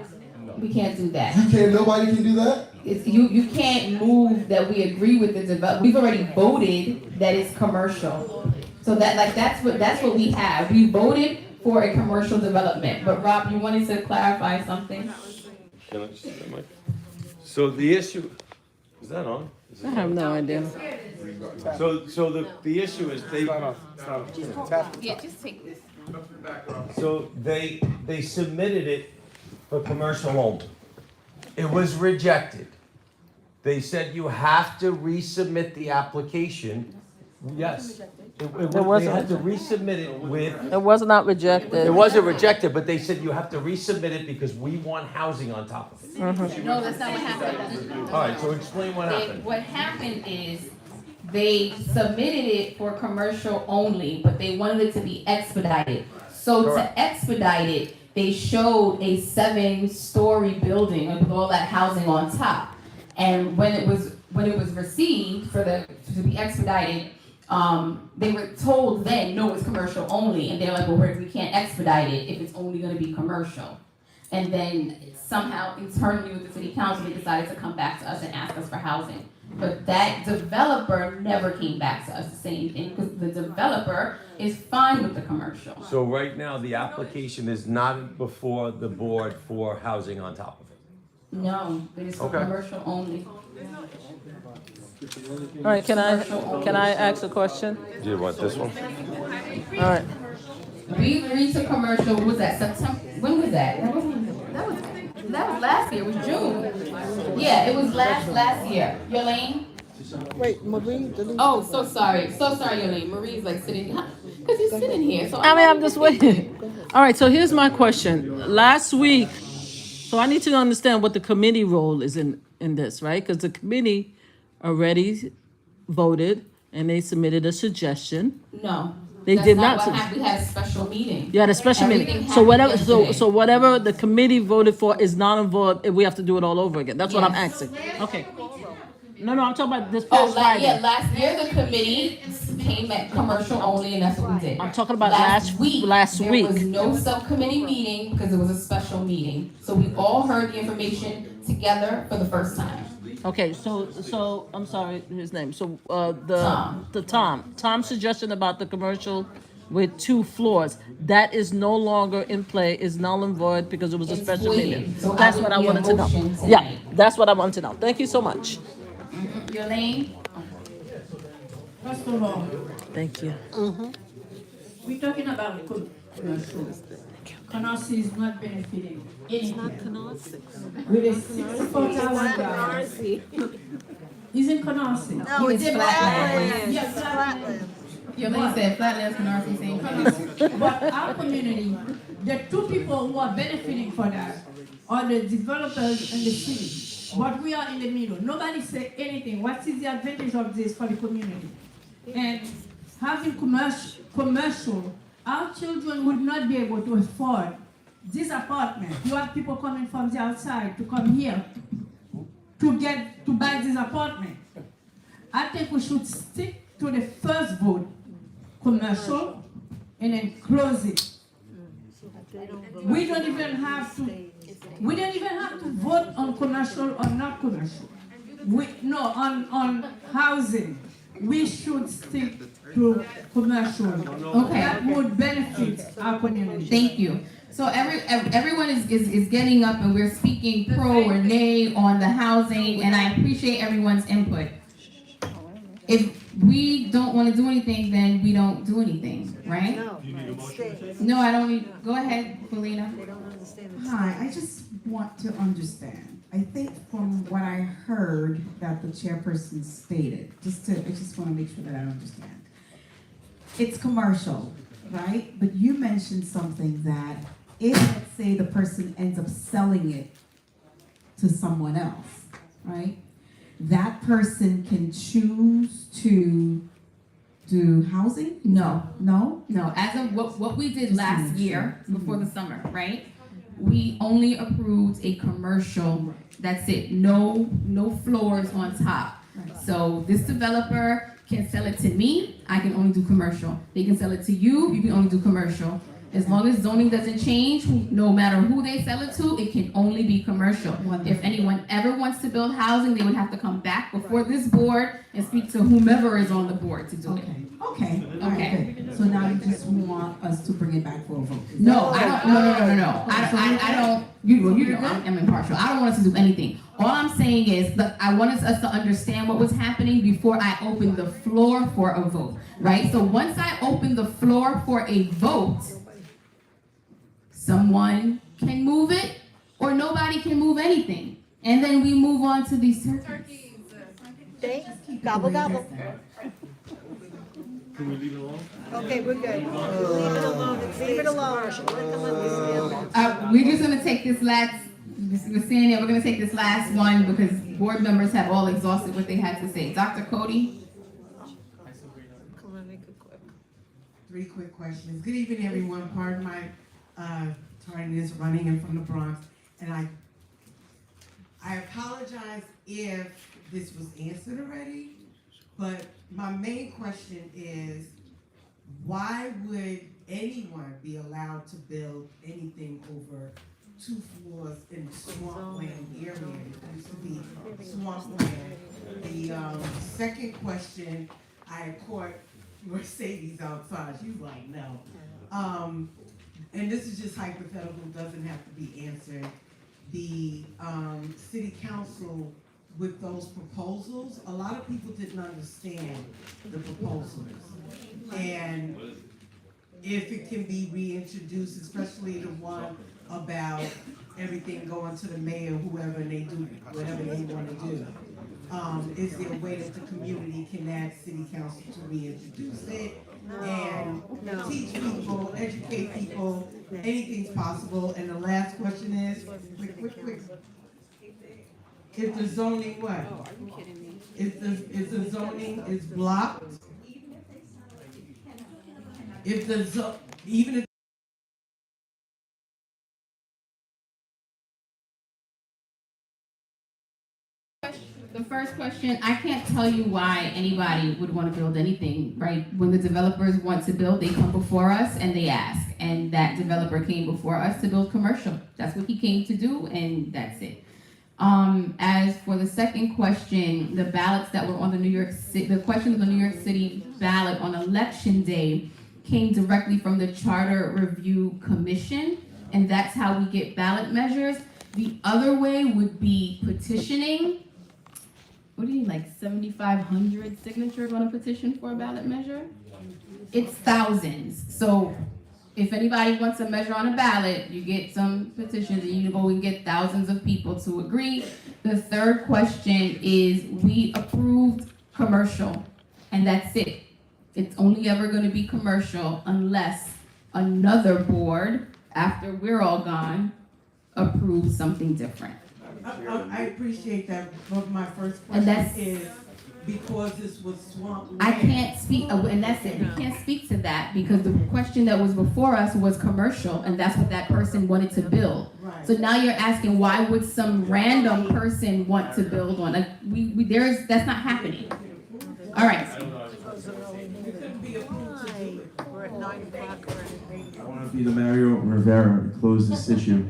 we can't do that. Nobody can do that? You can't move that we agree with the develop. We've already voted that it's commercial. So that's what we have. We voted for a commercial development. But Rob, you wanted to clarify something? Can I just, so the issue, is that on? I have no idea. So the issue is they. Yeah, just take this. So they submitted it for commercial only. It was rejected. They said you have to resubmit the application. Yes. They had to resubmit it with. It was not rejected. It wasn't rejected, but they said you have to resubmit it because we want housing on top of it. No, that's not what happened. All right, so explain what happened. What happened is they submitted it for commercial only, but they wanted it to be expedited. So Correct. to expedite it, they showed a 7-story building with all that housing on top. And when it was received to be expedited, they were told then, no, it's commercial only. And they're like, well, we can't expedite it if it's only gonna be commercial. And then somehow internally with the city council, they decided to come back to us and ask us for housing. But that developer never came back to us to say anything because the developer is fine with the commercial. So right now, the application is not before the board for housing on top of it. No, it is for Okay. commercial only. All right, can I ask a question? Do you want this one? All right. We agreed to commercial, what was that, September, when was that? That was last year, it was June. Yeah, it was last year. Yolene? Wait, Marie? Oh, so sorry, Yolene. Marie's like sitting, because he's sitting here, so. I'm just waiting. All right, so here's my question. Last week, so I need to understand what the committee role is in this, right? Because the committee already voted and they submitted a suggestion. No. They That's did not not. what happened. We had a special meeting. You had a special meeting. Everything So whatever, happened yesterday. so whatever the committee voted for is not involved. We have to do it all over again. That's what I'm Yes. asking. Okay. No, I'm talking about this Oh, past Friday. yeah, last year the committee came at commercial only, and that's what we did. I'm talking about last week. There was no subcommittee meeting because it was a special meeting. So we all heard the information together for the first time. Okay, so I'm sorry, his name. So Tom. Tom's suggestion about the commercial with 2 floors, that is no longer in play, is null and void because it was a special meeting. So That's what I wanted to know. Yeah, that's what I wanted to know. Thank you so much. Your name? First of all, Thank you. we're talking about commercial. Canarsie is not benefiting anything. With a $64,000. He's in Canarsie. No, it's in Flatland. Yes, Flatland. Your lady said Flatlands, Canarsie, same thing. But our community, the 2 people who are benefiting for that are the developers and the city. But we are in the middle. Nobody said anything. What is the advantage of this for the community? And having commercial, our children would not be able to afford this apartment. You have people coming from the outside to come here to buy this apartment. I think we should stick to the first vote, commercial, and then close it. We don't even have to vote on commercial or not commercial. On housing. We should stick to commercial. Okay. That would benefit our community. Thank you. So everyone is getting up and we're speaking pro or nay on the housing, and I appreciate everyone's input. If we don't want to do anything, then we don't do anything, right? No, I don't need, go ahead, Felina. Hi, I just want to understand. I think from what I heard that the chairperson stated, I just want to make sure that I understand. It's commercial, right? But you mentioned something that if, let's say, the person ends up selling it to someone else, right? That person can choose to do housing? No. No? No, as of what we did last year, before the summer, right? We only approved a commercial, that's it, no floors on top. So this developer can sell it to me, I can only do commercial. They can sell it to you, you can only do commercial. As long as zoning doesn't change, no matter who they sell it to, it can only be commercial. If anyone ever wants to build housing, they would have to come back before this board and speak to whomever is on the board to do it. Okay. Okay. Good. So now you just want us to bring it back for a vote? No, I don't. No. I don't. You know, I'm impartial. I don't want us to do anything. All I'm saying is that I wanted us to understand what was happening before I opened the floor for a vote, right? So once I open the floor for a vote, someone can move it or nobody can move anything. And then we move on to these turkeys. Gobble, gobble. Can we leave it alone? Okay, we're good. Leave it alone. Leave it alone. We're just gonna take this last, we're saying that we're gonna take this last one because board members have all exhausted what they had to say. Dr. Cody? 3 quick questions. Good evening, everyone. Pardon my tardiness running in from the Bronx. And I apologize if this was answered already, but my main question is, why would anyone be allowed to build anything over 2 floors in swampland area? It used to be swampland. The second question, I caught Mercedes outside. She was like, no. And this is just hypothetical, doesn't have to be answered. The city council with those proposals, a lot of people didn't understand the proposals. And if it can be reintroduced, especially the one about everything going to the mayor, whoever, and they do whatever they want to do. Is there a way that the community can ask city council to reintroduce it and teach people, educate people, anything's possible? And the last question is, quick. If the zoning what? If the zoning is blocked, if the even if The first question, I can't tell you why anybody would want to build anything, right? When the developers want to build, they come before us and they ask. And that developer came before us to build commercial. That's what he came to do, and that's it. As for the second question, the ballots that were on the the questions on the New York City ballot on election day came directly from the Charter Review Commission, and that's how we get ballot measures. The other way would be petitioning. What do you need, like 7,500 signatures on a petition for a ballot measure? It's thousands. So if anybody wants a measure on a ballot, you get some petitions and you go and get thousands of people to agree. The third question is, we approved commercial, and that's it. It's only ever going to be commercial unless another board, after we're all gone, approves something different. I appreciate that, but my first And question that's- is, because this was swamp land. I can't speak, and that's it, we can't speak to that because the question that was before us was commercial, and that's what that person wanted to build. Right. So now you're asking, why would some random person want to build one? Like, that's not happening. All right. We're at 9 o'clock already. I want to be the Mario Rivera and close this issue.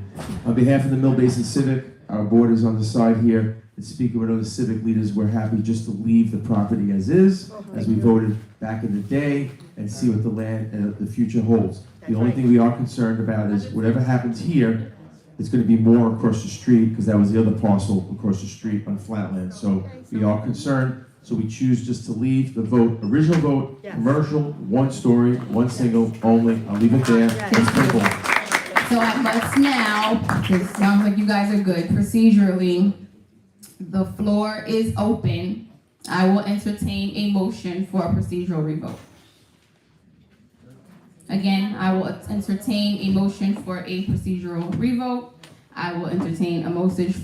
On behalf of the Mill Basin Civic, our board is on the side here, and speaking with other civic leaders, we're happy just to leave the property as is, as we voted back in the day, and see what the land and the future holds. The only thing we are concerned about is whatever happens here, it's going to be more across the street, because that was the other parcel across the street on Flatland. So we are concerned, so we choose just to leave the vote, original vote, commercial, one story, one single only. I'll leave it there. It's simple. So I must now, because it sounds like you guys are good, procedurally, the floor is open. I will entertain a motion for a procedural revote. Again, I will entertain a motion for a procedural revote. I will entertain a motion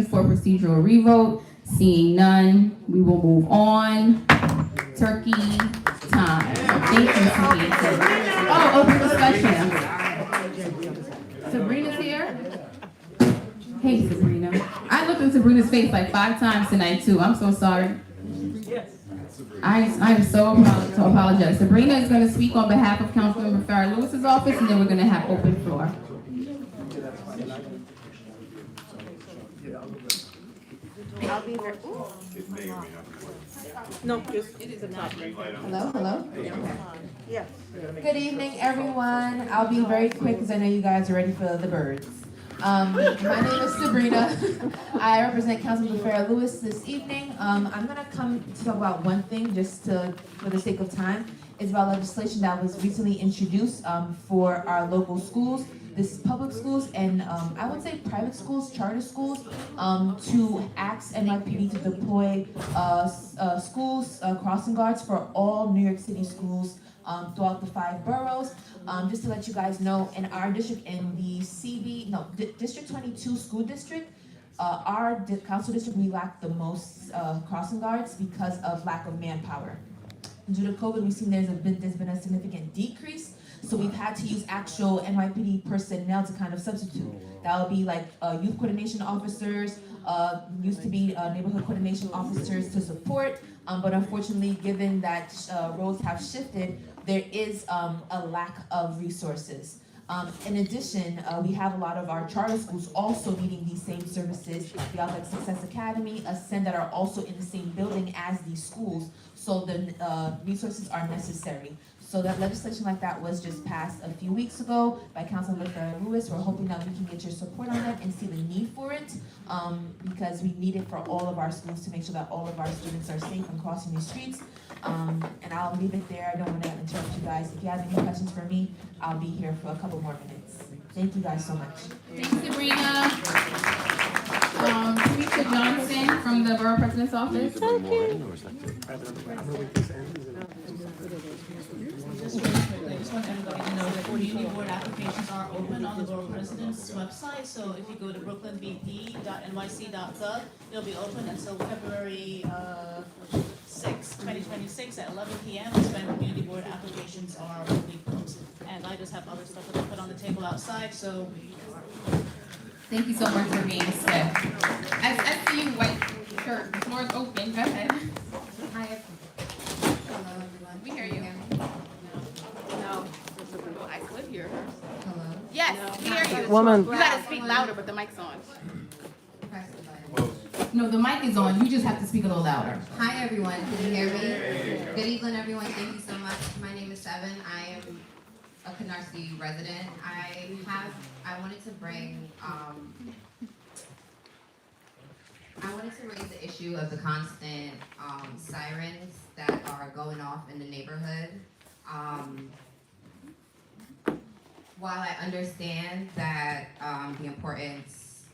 for procedural revote. Seeing none, we will move on. Turkey time. Thank you, Sabrina. Oh, open discussion. Sabrina's here? Hey, Sabrina. I looked in Sabrina's face like 5 times tonight, too. I'm so sorry. I am so apologetic. Sabrina is going to speak on behalf of Councilmember Farrah Lewis's office, and then we're going to have open floor. I'll be there. No, just, it is a topic. Hello? Yes. Good evening, everyone. I'll be very quick because I know you guys are ready for the birds. My name is Sabrina. I represent Councilmember Farrah Lewis this evening. I'm gonna come to talk about one thing for the sake of time. It's about legislation that was recently introduced for our local schools. This is public schools and I would say private schools, charter schools, to ask NYPD to deploy schools, crossing guards for all New York City schools throughout the 5 boroughs. Just to let you guys know, in our district, in the District 22 school district, our council district, we lack the most crossing guards because of lack of manpower. Due to COVID, we've seen there's been a significant decrease. So we've had to use actual NYPD personnel to kind of substitute. That would be like youth coordination officers, used to be neighborhood coordination officers to support. But unfortunately, given that roles have shifted, there is a lack of resources. In addition, we have a lot of our charter schools also needing these same services. We have like Success Academy, Ascend, that are also in the same building as these schools. So the resources are necessary. So that legislation like that was just passed a few weeks ago by Councilmember Farrah Lewis. We're hoping that we can get your support on that and see the need for it, because we need it for all of our schools to make sure that all of our students are safe when crossing these streets. And I'll leave it there. I don't want to interrupt you guys. If you have any questions for me, I'll be here for a couple more minutes. Thank you guys so much. Thanks, Sabrina. Teresa Johnson from the Borough President's Office. I just want everybody to know that community board applications are open on the Borough President's website. So if you go to brooklynbp.nyc.gov, it'll be open until February 6, 2026 at 11 p.m. is when community board applications are openly closed. And I just have other stuff that I put on the table outside, so. Thank you so much for being stiff. As SCU White Kurt, the floor is open, go ahead. Hi, hello everyone. We hear you. No. I could hear her. Hello. Yes, we hear you. Woman. You gotta speak louder, but the mic's on. Press the button. No, the mic is on, you just have to speak a little louder. Hi everyone, can you hear me? Good evening everyone, thank you so much. My name is Seven. I am a Canarsie resident. I wanted to bring, I wanted to raise the issue of the constant sirens that are going off in the neighborhood. While I understand that the importance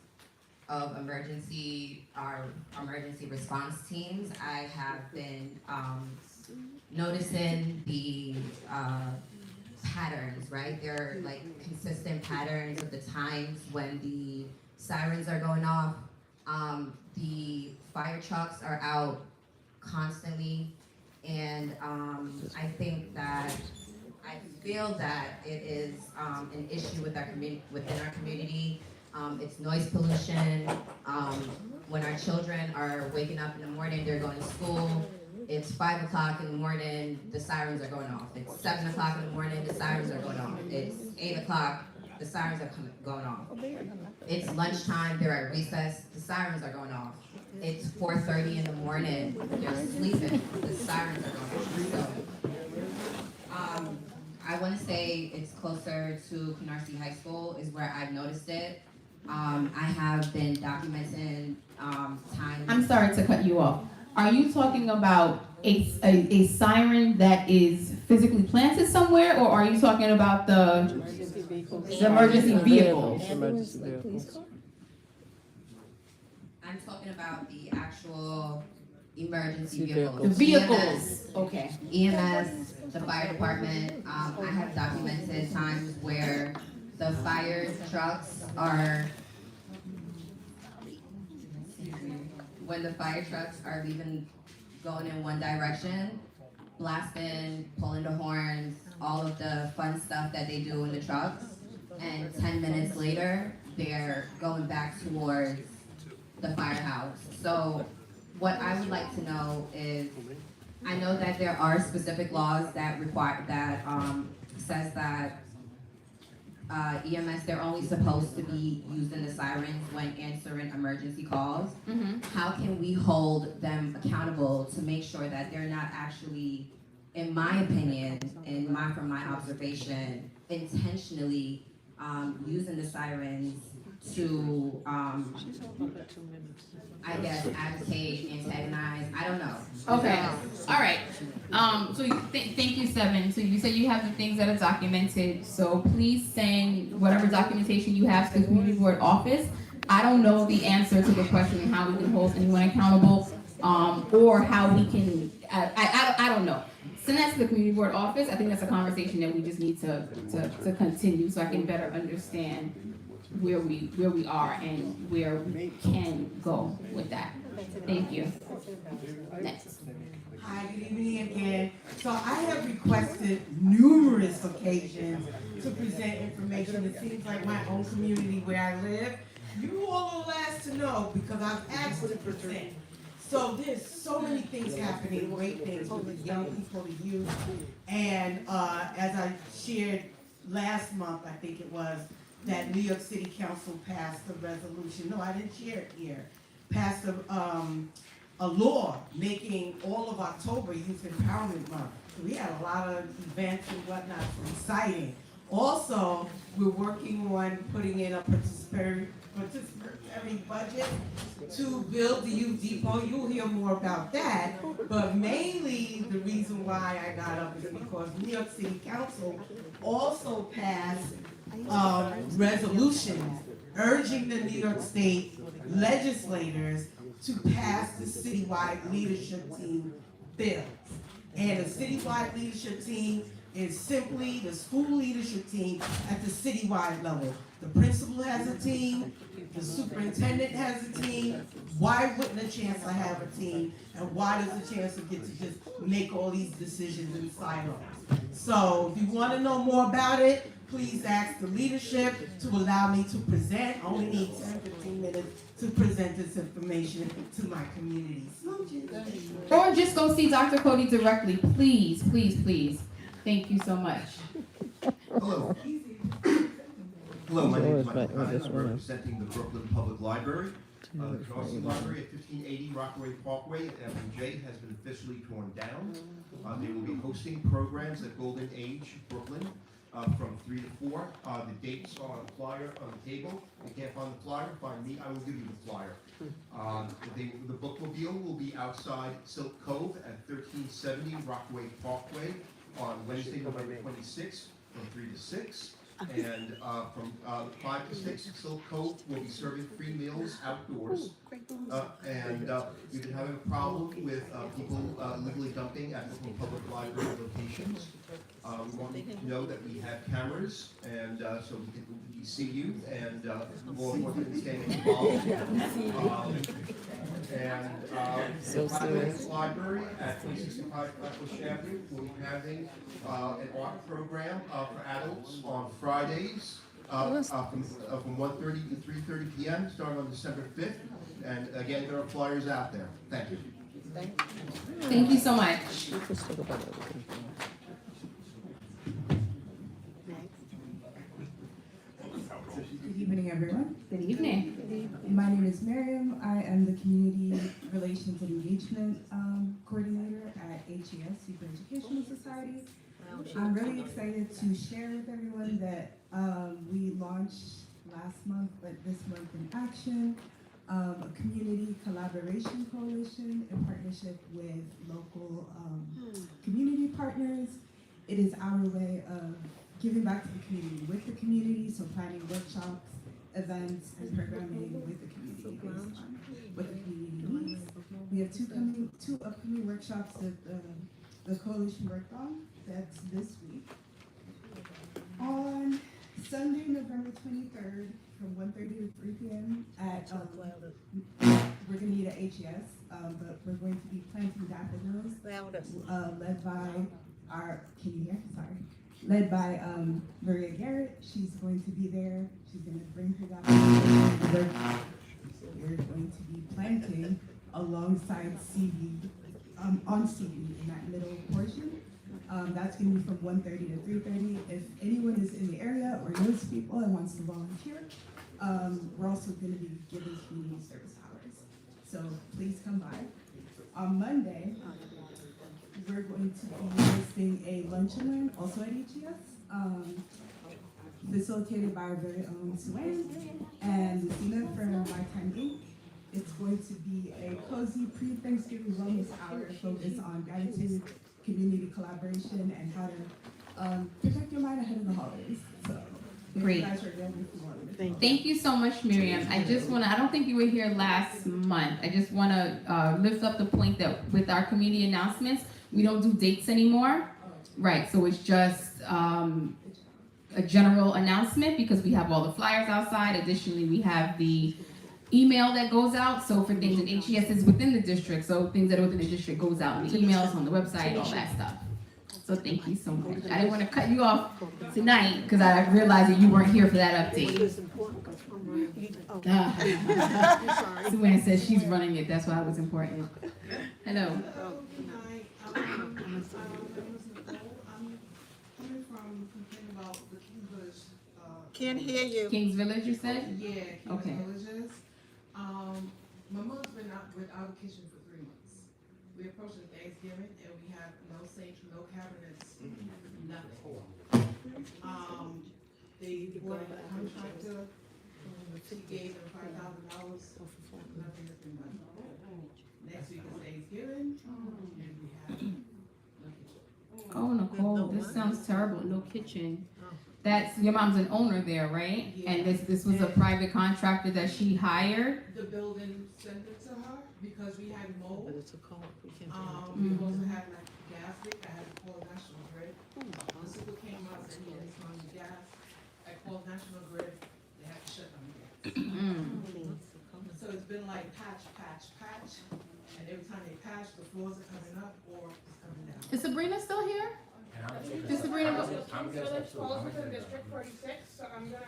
of our emergency response teams, I have been noticing the patterns, right? There are like consistent patterns of the times when the sirens are going off. The fire trucks are out constantly, and I feel that it is an issue with within our community. It's noise pollution. When our children are waking up in the morning, they're going to school. It's 5 o'clock in the morning, the sirens are going off. It's 7 o'clock in the morning, the sirens are going off. It's 8 o'clock, the sirens are going off. It's lunchtime, they're at recess, the sirens are going off. It's 4:30 in the morning, they're sleeping, the sirens are going off. So, I want to say it's closer to Canarsie High School is where I've noticed it. I have been documenting times. I'm sorry to cut you off. Are you talking about a siren that is physically planted somewhere, or are you talking about the emergency vehicles? I'm talking about the actual emergency vehicles. The vehicles, EMS, okay. EMS, the fire department. I have documented times where the fire trucks are, when the fire trucks are going in one direction, blasting, pulling the horns, all of the fun stuff that they do in the trucks, and 10 minutes later, they're going back towards the firehouse. So what I would like to know is, I know that there are specific laws that says that EMS, they're only supposed to be using the sirens when answering emergency calls. Mm-hmm. How can we hold them accountable to make sure that they're not actually, in my opinion, from my observation, intentionally using the sirens to, I guess, agitate, antagonize, I don't know. Okay, all right. So thank you, Seven. So you said you have the things that are documented, so please send whatever documentation you have to the community board office. I don't know the answer to the question of how we can hold anyone accountable, or how we can, I don't know. Send that to the community board office. I think that's a conversation that we just need to continue, so I can better understand where we are and where we can go with that. Thank you. Next. Hi, good evening again. So I have requested numerous occasions to present information. It seems like my own community where I live, you all are last to know because I've asked to present. So there's so many things happening, great things with the young people, the youth. And as I shared last month, I think it was, that New York City Council passed a resolution. No, I didn't share it here. Passed a law making all of October Youth Empowerment Month. So we had a lot of events and whatnot, so exciting. Also, we're working on putting in a participatory budget to build the youth depot. You'll hear more about that, but mainly the reason why I got up is because New York City Council also passed resolutions urging the New York State legislators to pass the citywide leadership team bill. And a citywide leadership team is simply the school leadership team at the citywide level. The principal has a team, the superintendent has a team. Why wouldn't a chancellor have a team? And why does the chancellor get to just make all these decisions in silos? So if you want to know more about it, please ask the leadership to allow me to present. I only need 10-15 minutes to present this information to my community. Or just go see Dr. Cody directly, please, please, please. Thank you so much. Hello. Hello, my name is Michael Condon. I'm representing the Brooklyn Public Library. The Charleston Library at 1580 Rockaway Parkway at FJ has been officially torn down. They will be hosting programs at Golden Age Brooklyn from 3 to 4. The dates are on a flyer on the table. If you can't find the flyer, find me. I will give you the flyer. The bookmobile will be outside Silk Cove at 1370 Rockaway Parkway on Wednesday, November 26th from 3 to 6. And from 5 to 6, Silk Cove will be serving free meals outdoors. And we've been having a problem with people illegally dumping at the public library locations. We want you to know that we have cameras, and so we can see you, and more important is getting involved. The Private Library at 365 Flatbush Avenue will be having an art program for adults on Fridays from 1:30 to 3:30 p.m. starting on December 5th. And again, there are flyers out there. Thank you. Thank you so much. Good evening, everyone. Good evening. My name is Miriam. I am the Community Relations and Engagement Coordinator at HES, Super Educational Society. I'm really excited to share with everyone that we launched last month, but this month in action, a community collaboration coalition in partnership with local community partners. It is our way of giving back to the community with the community, so planning workshops, events, and programming with the community based on what the community needs. We have two upcoming workshops that the coalition worked on. That's this week. On Sunday, November 23rd, from 1:30 to 3 p.m. at we're going to meet at HES, but we're going to be planting daffodils, led by our, can you hear? Sorry. Led by Maria Garrett. She's going to be there. She's going to bring her daffodils. We're going to be planting alongside CV, on CV in that middle portion. That's going to be from 1:30 to 3:30. If anyone is in the area or knows people and wants to volunteer, we're also going to be giving community service hours. So please come by. On Monday, we're going to be hosting a lunch and learn also at HES, facilitated by our very own Suan and Lucina from My Time Inc. It's going to be a cozy pre-Thanksgiving wellness hour focused on gratitude, community collaboration, and how to protect your mind ahead of the holidays. So, Great. You guys are available if you want to. Thank you so much, Miriam. I don't think you were here last month. I just want to lift up the point that with our community announcements, we don't do dates anymore. Right, so it's just a general announcement because we have all the flyers outside. Additionally, we have the email that goes out. So for things in HES is within the district. So things that are within the district goes out in the emails, on the website, all that stuff. So thank you so much. I didn't want to cut you off tonight because I realized that you weren't here for that update. Suan says she's running it. That's why it was important. Hello. Can't hear you. Kings Village, you said? Yeah, Kings Okay. Villages. My mother's been out without a kitchen for 3 months. We're approaching Thanksgiving and we have no sinks, no cabinets, nothing. They brought in a contractor. She gave them $5,000. Nothing has been done. Next week is Thanksgiving and we have no kitchen. Oh, Nicole, this sounds terrible. No kitchen. That's, your mom's an owner there, right? Yeah. And this was a private contractor that she hired? The building sent it to her because we had mold. But it's a call. We can't We also had like gas leak. I had to call National Grid. The super came out and said, it's on the gas. I called National Grid. They had to shut down the gas. So it's been like patch. And every time they patch, the floors are coming up or it's coming down. Is Sabrina still here? Just Sabrina, what? Kings Village falls within District 46, so I'm gonna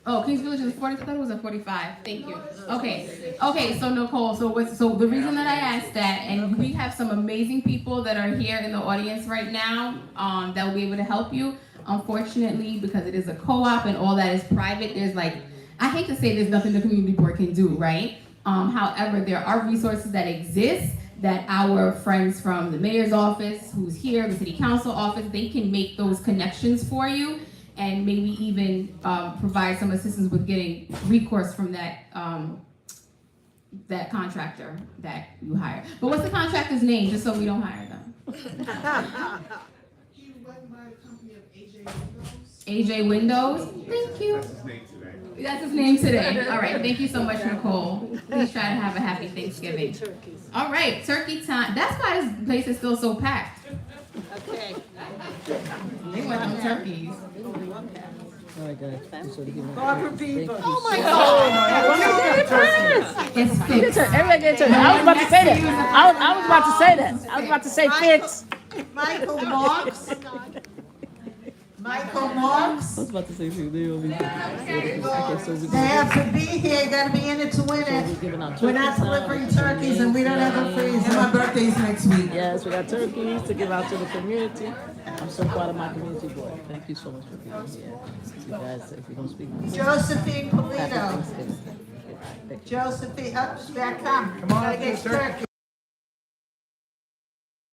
Oh, Kings Village is 40, I thought it was a 45. Thank you. Okay, so Nicole, so the reason that I asked that, and we have some amazing people that are here in the audience right now, that will be able to help you. Unfortunately, because it is a co-op and all that is private, there's like, I hate to say there's nothing the community board can do, right? However, there are resources that exist that our friends from the mayor's office, who's here, the city council office, they can make those connections for you and maybe even provide some assistance with getting recourse from that that contractor that you hire. But what's the contractor's name, just so we don't hire them? He went by the company of AJ Windows. AJ Windows? Thank you. That's his name today. All right, thank you so much, Nicole. Please try to have a happy Thanksgiving. All right, turkey time. That's why this place is still so packed. Okay. They went on turkeys. All right, guys. Barbara Beaver. Oh my God! It's fixed. Everybody get a turkey. I was about to say that. I was about to say that. I was about to say fix. Michael Marks. Michael Marks. I was about to say fix. They have to be here, you gotta be in it to win it. We're not delivering turkeys and we don't have a freezer. And my birthday's next week. Yes, we got turkeys to give out to the community. I'm so proud of my community board. Thank you so much for being here. You guys, if you don't speak. Josephine Happy Polito. Thanksgiving. Josephine, up, back come. Come on, turkey.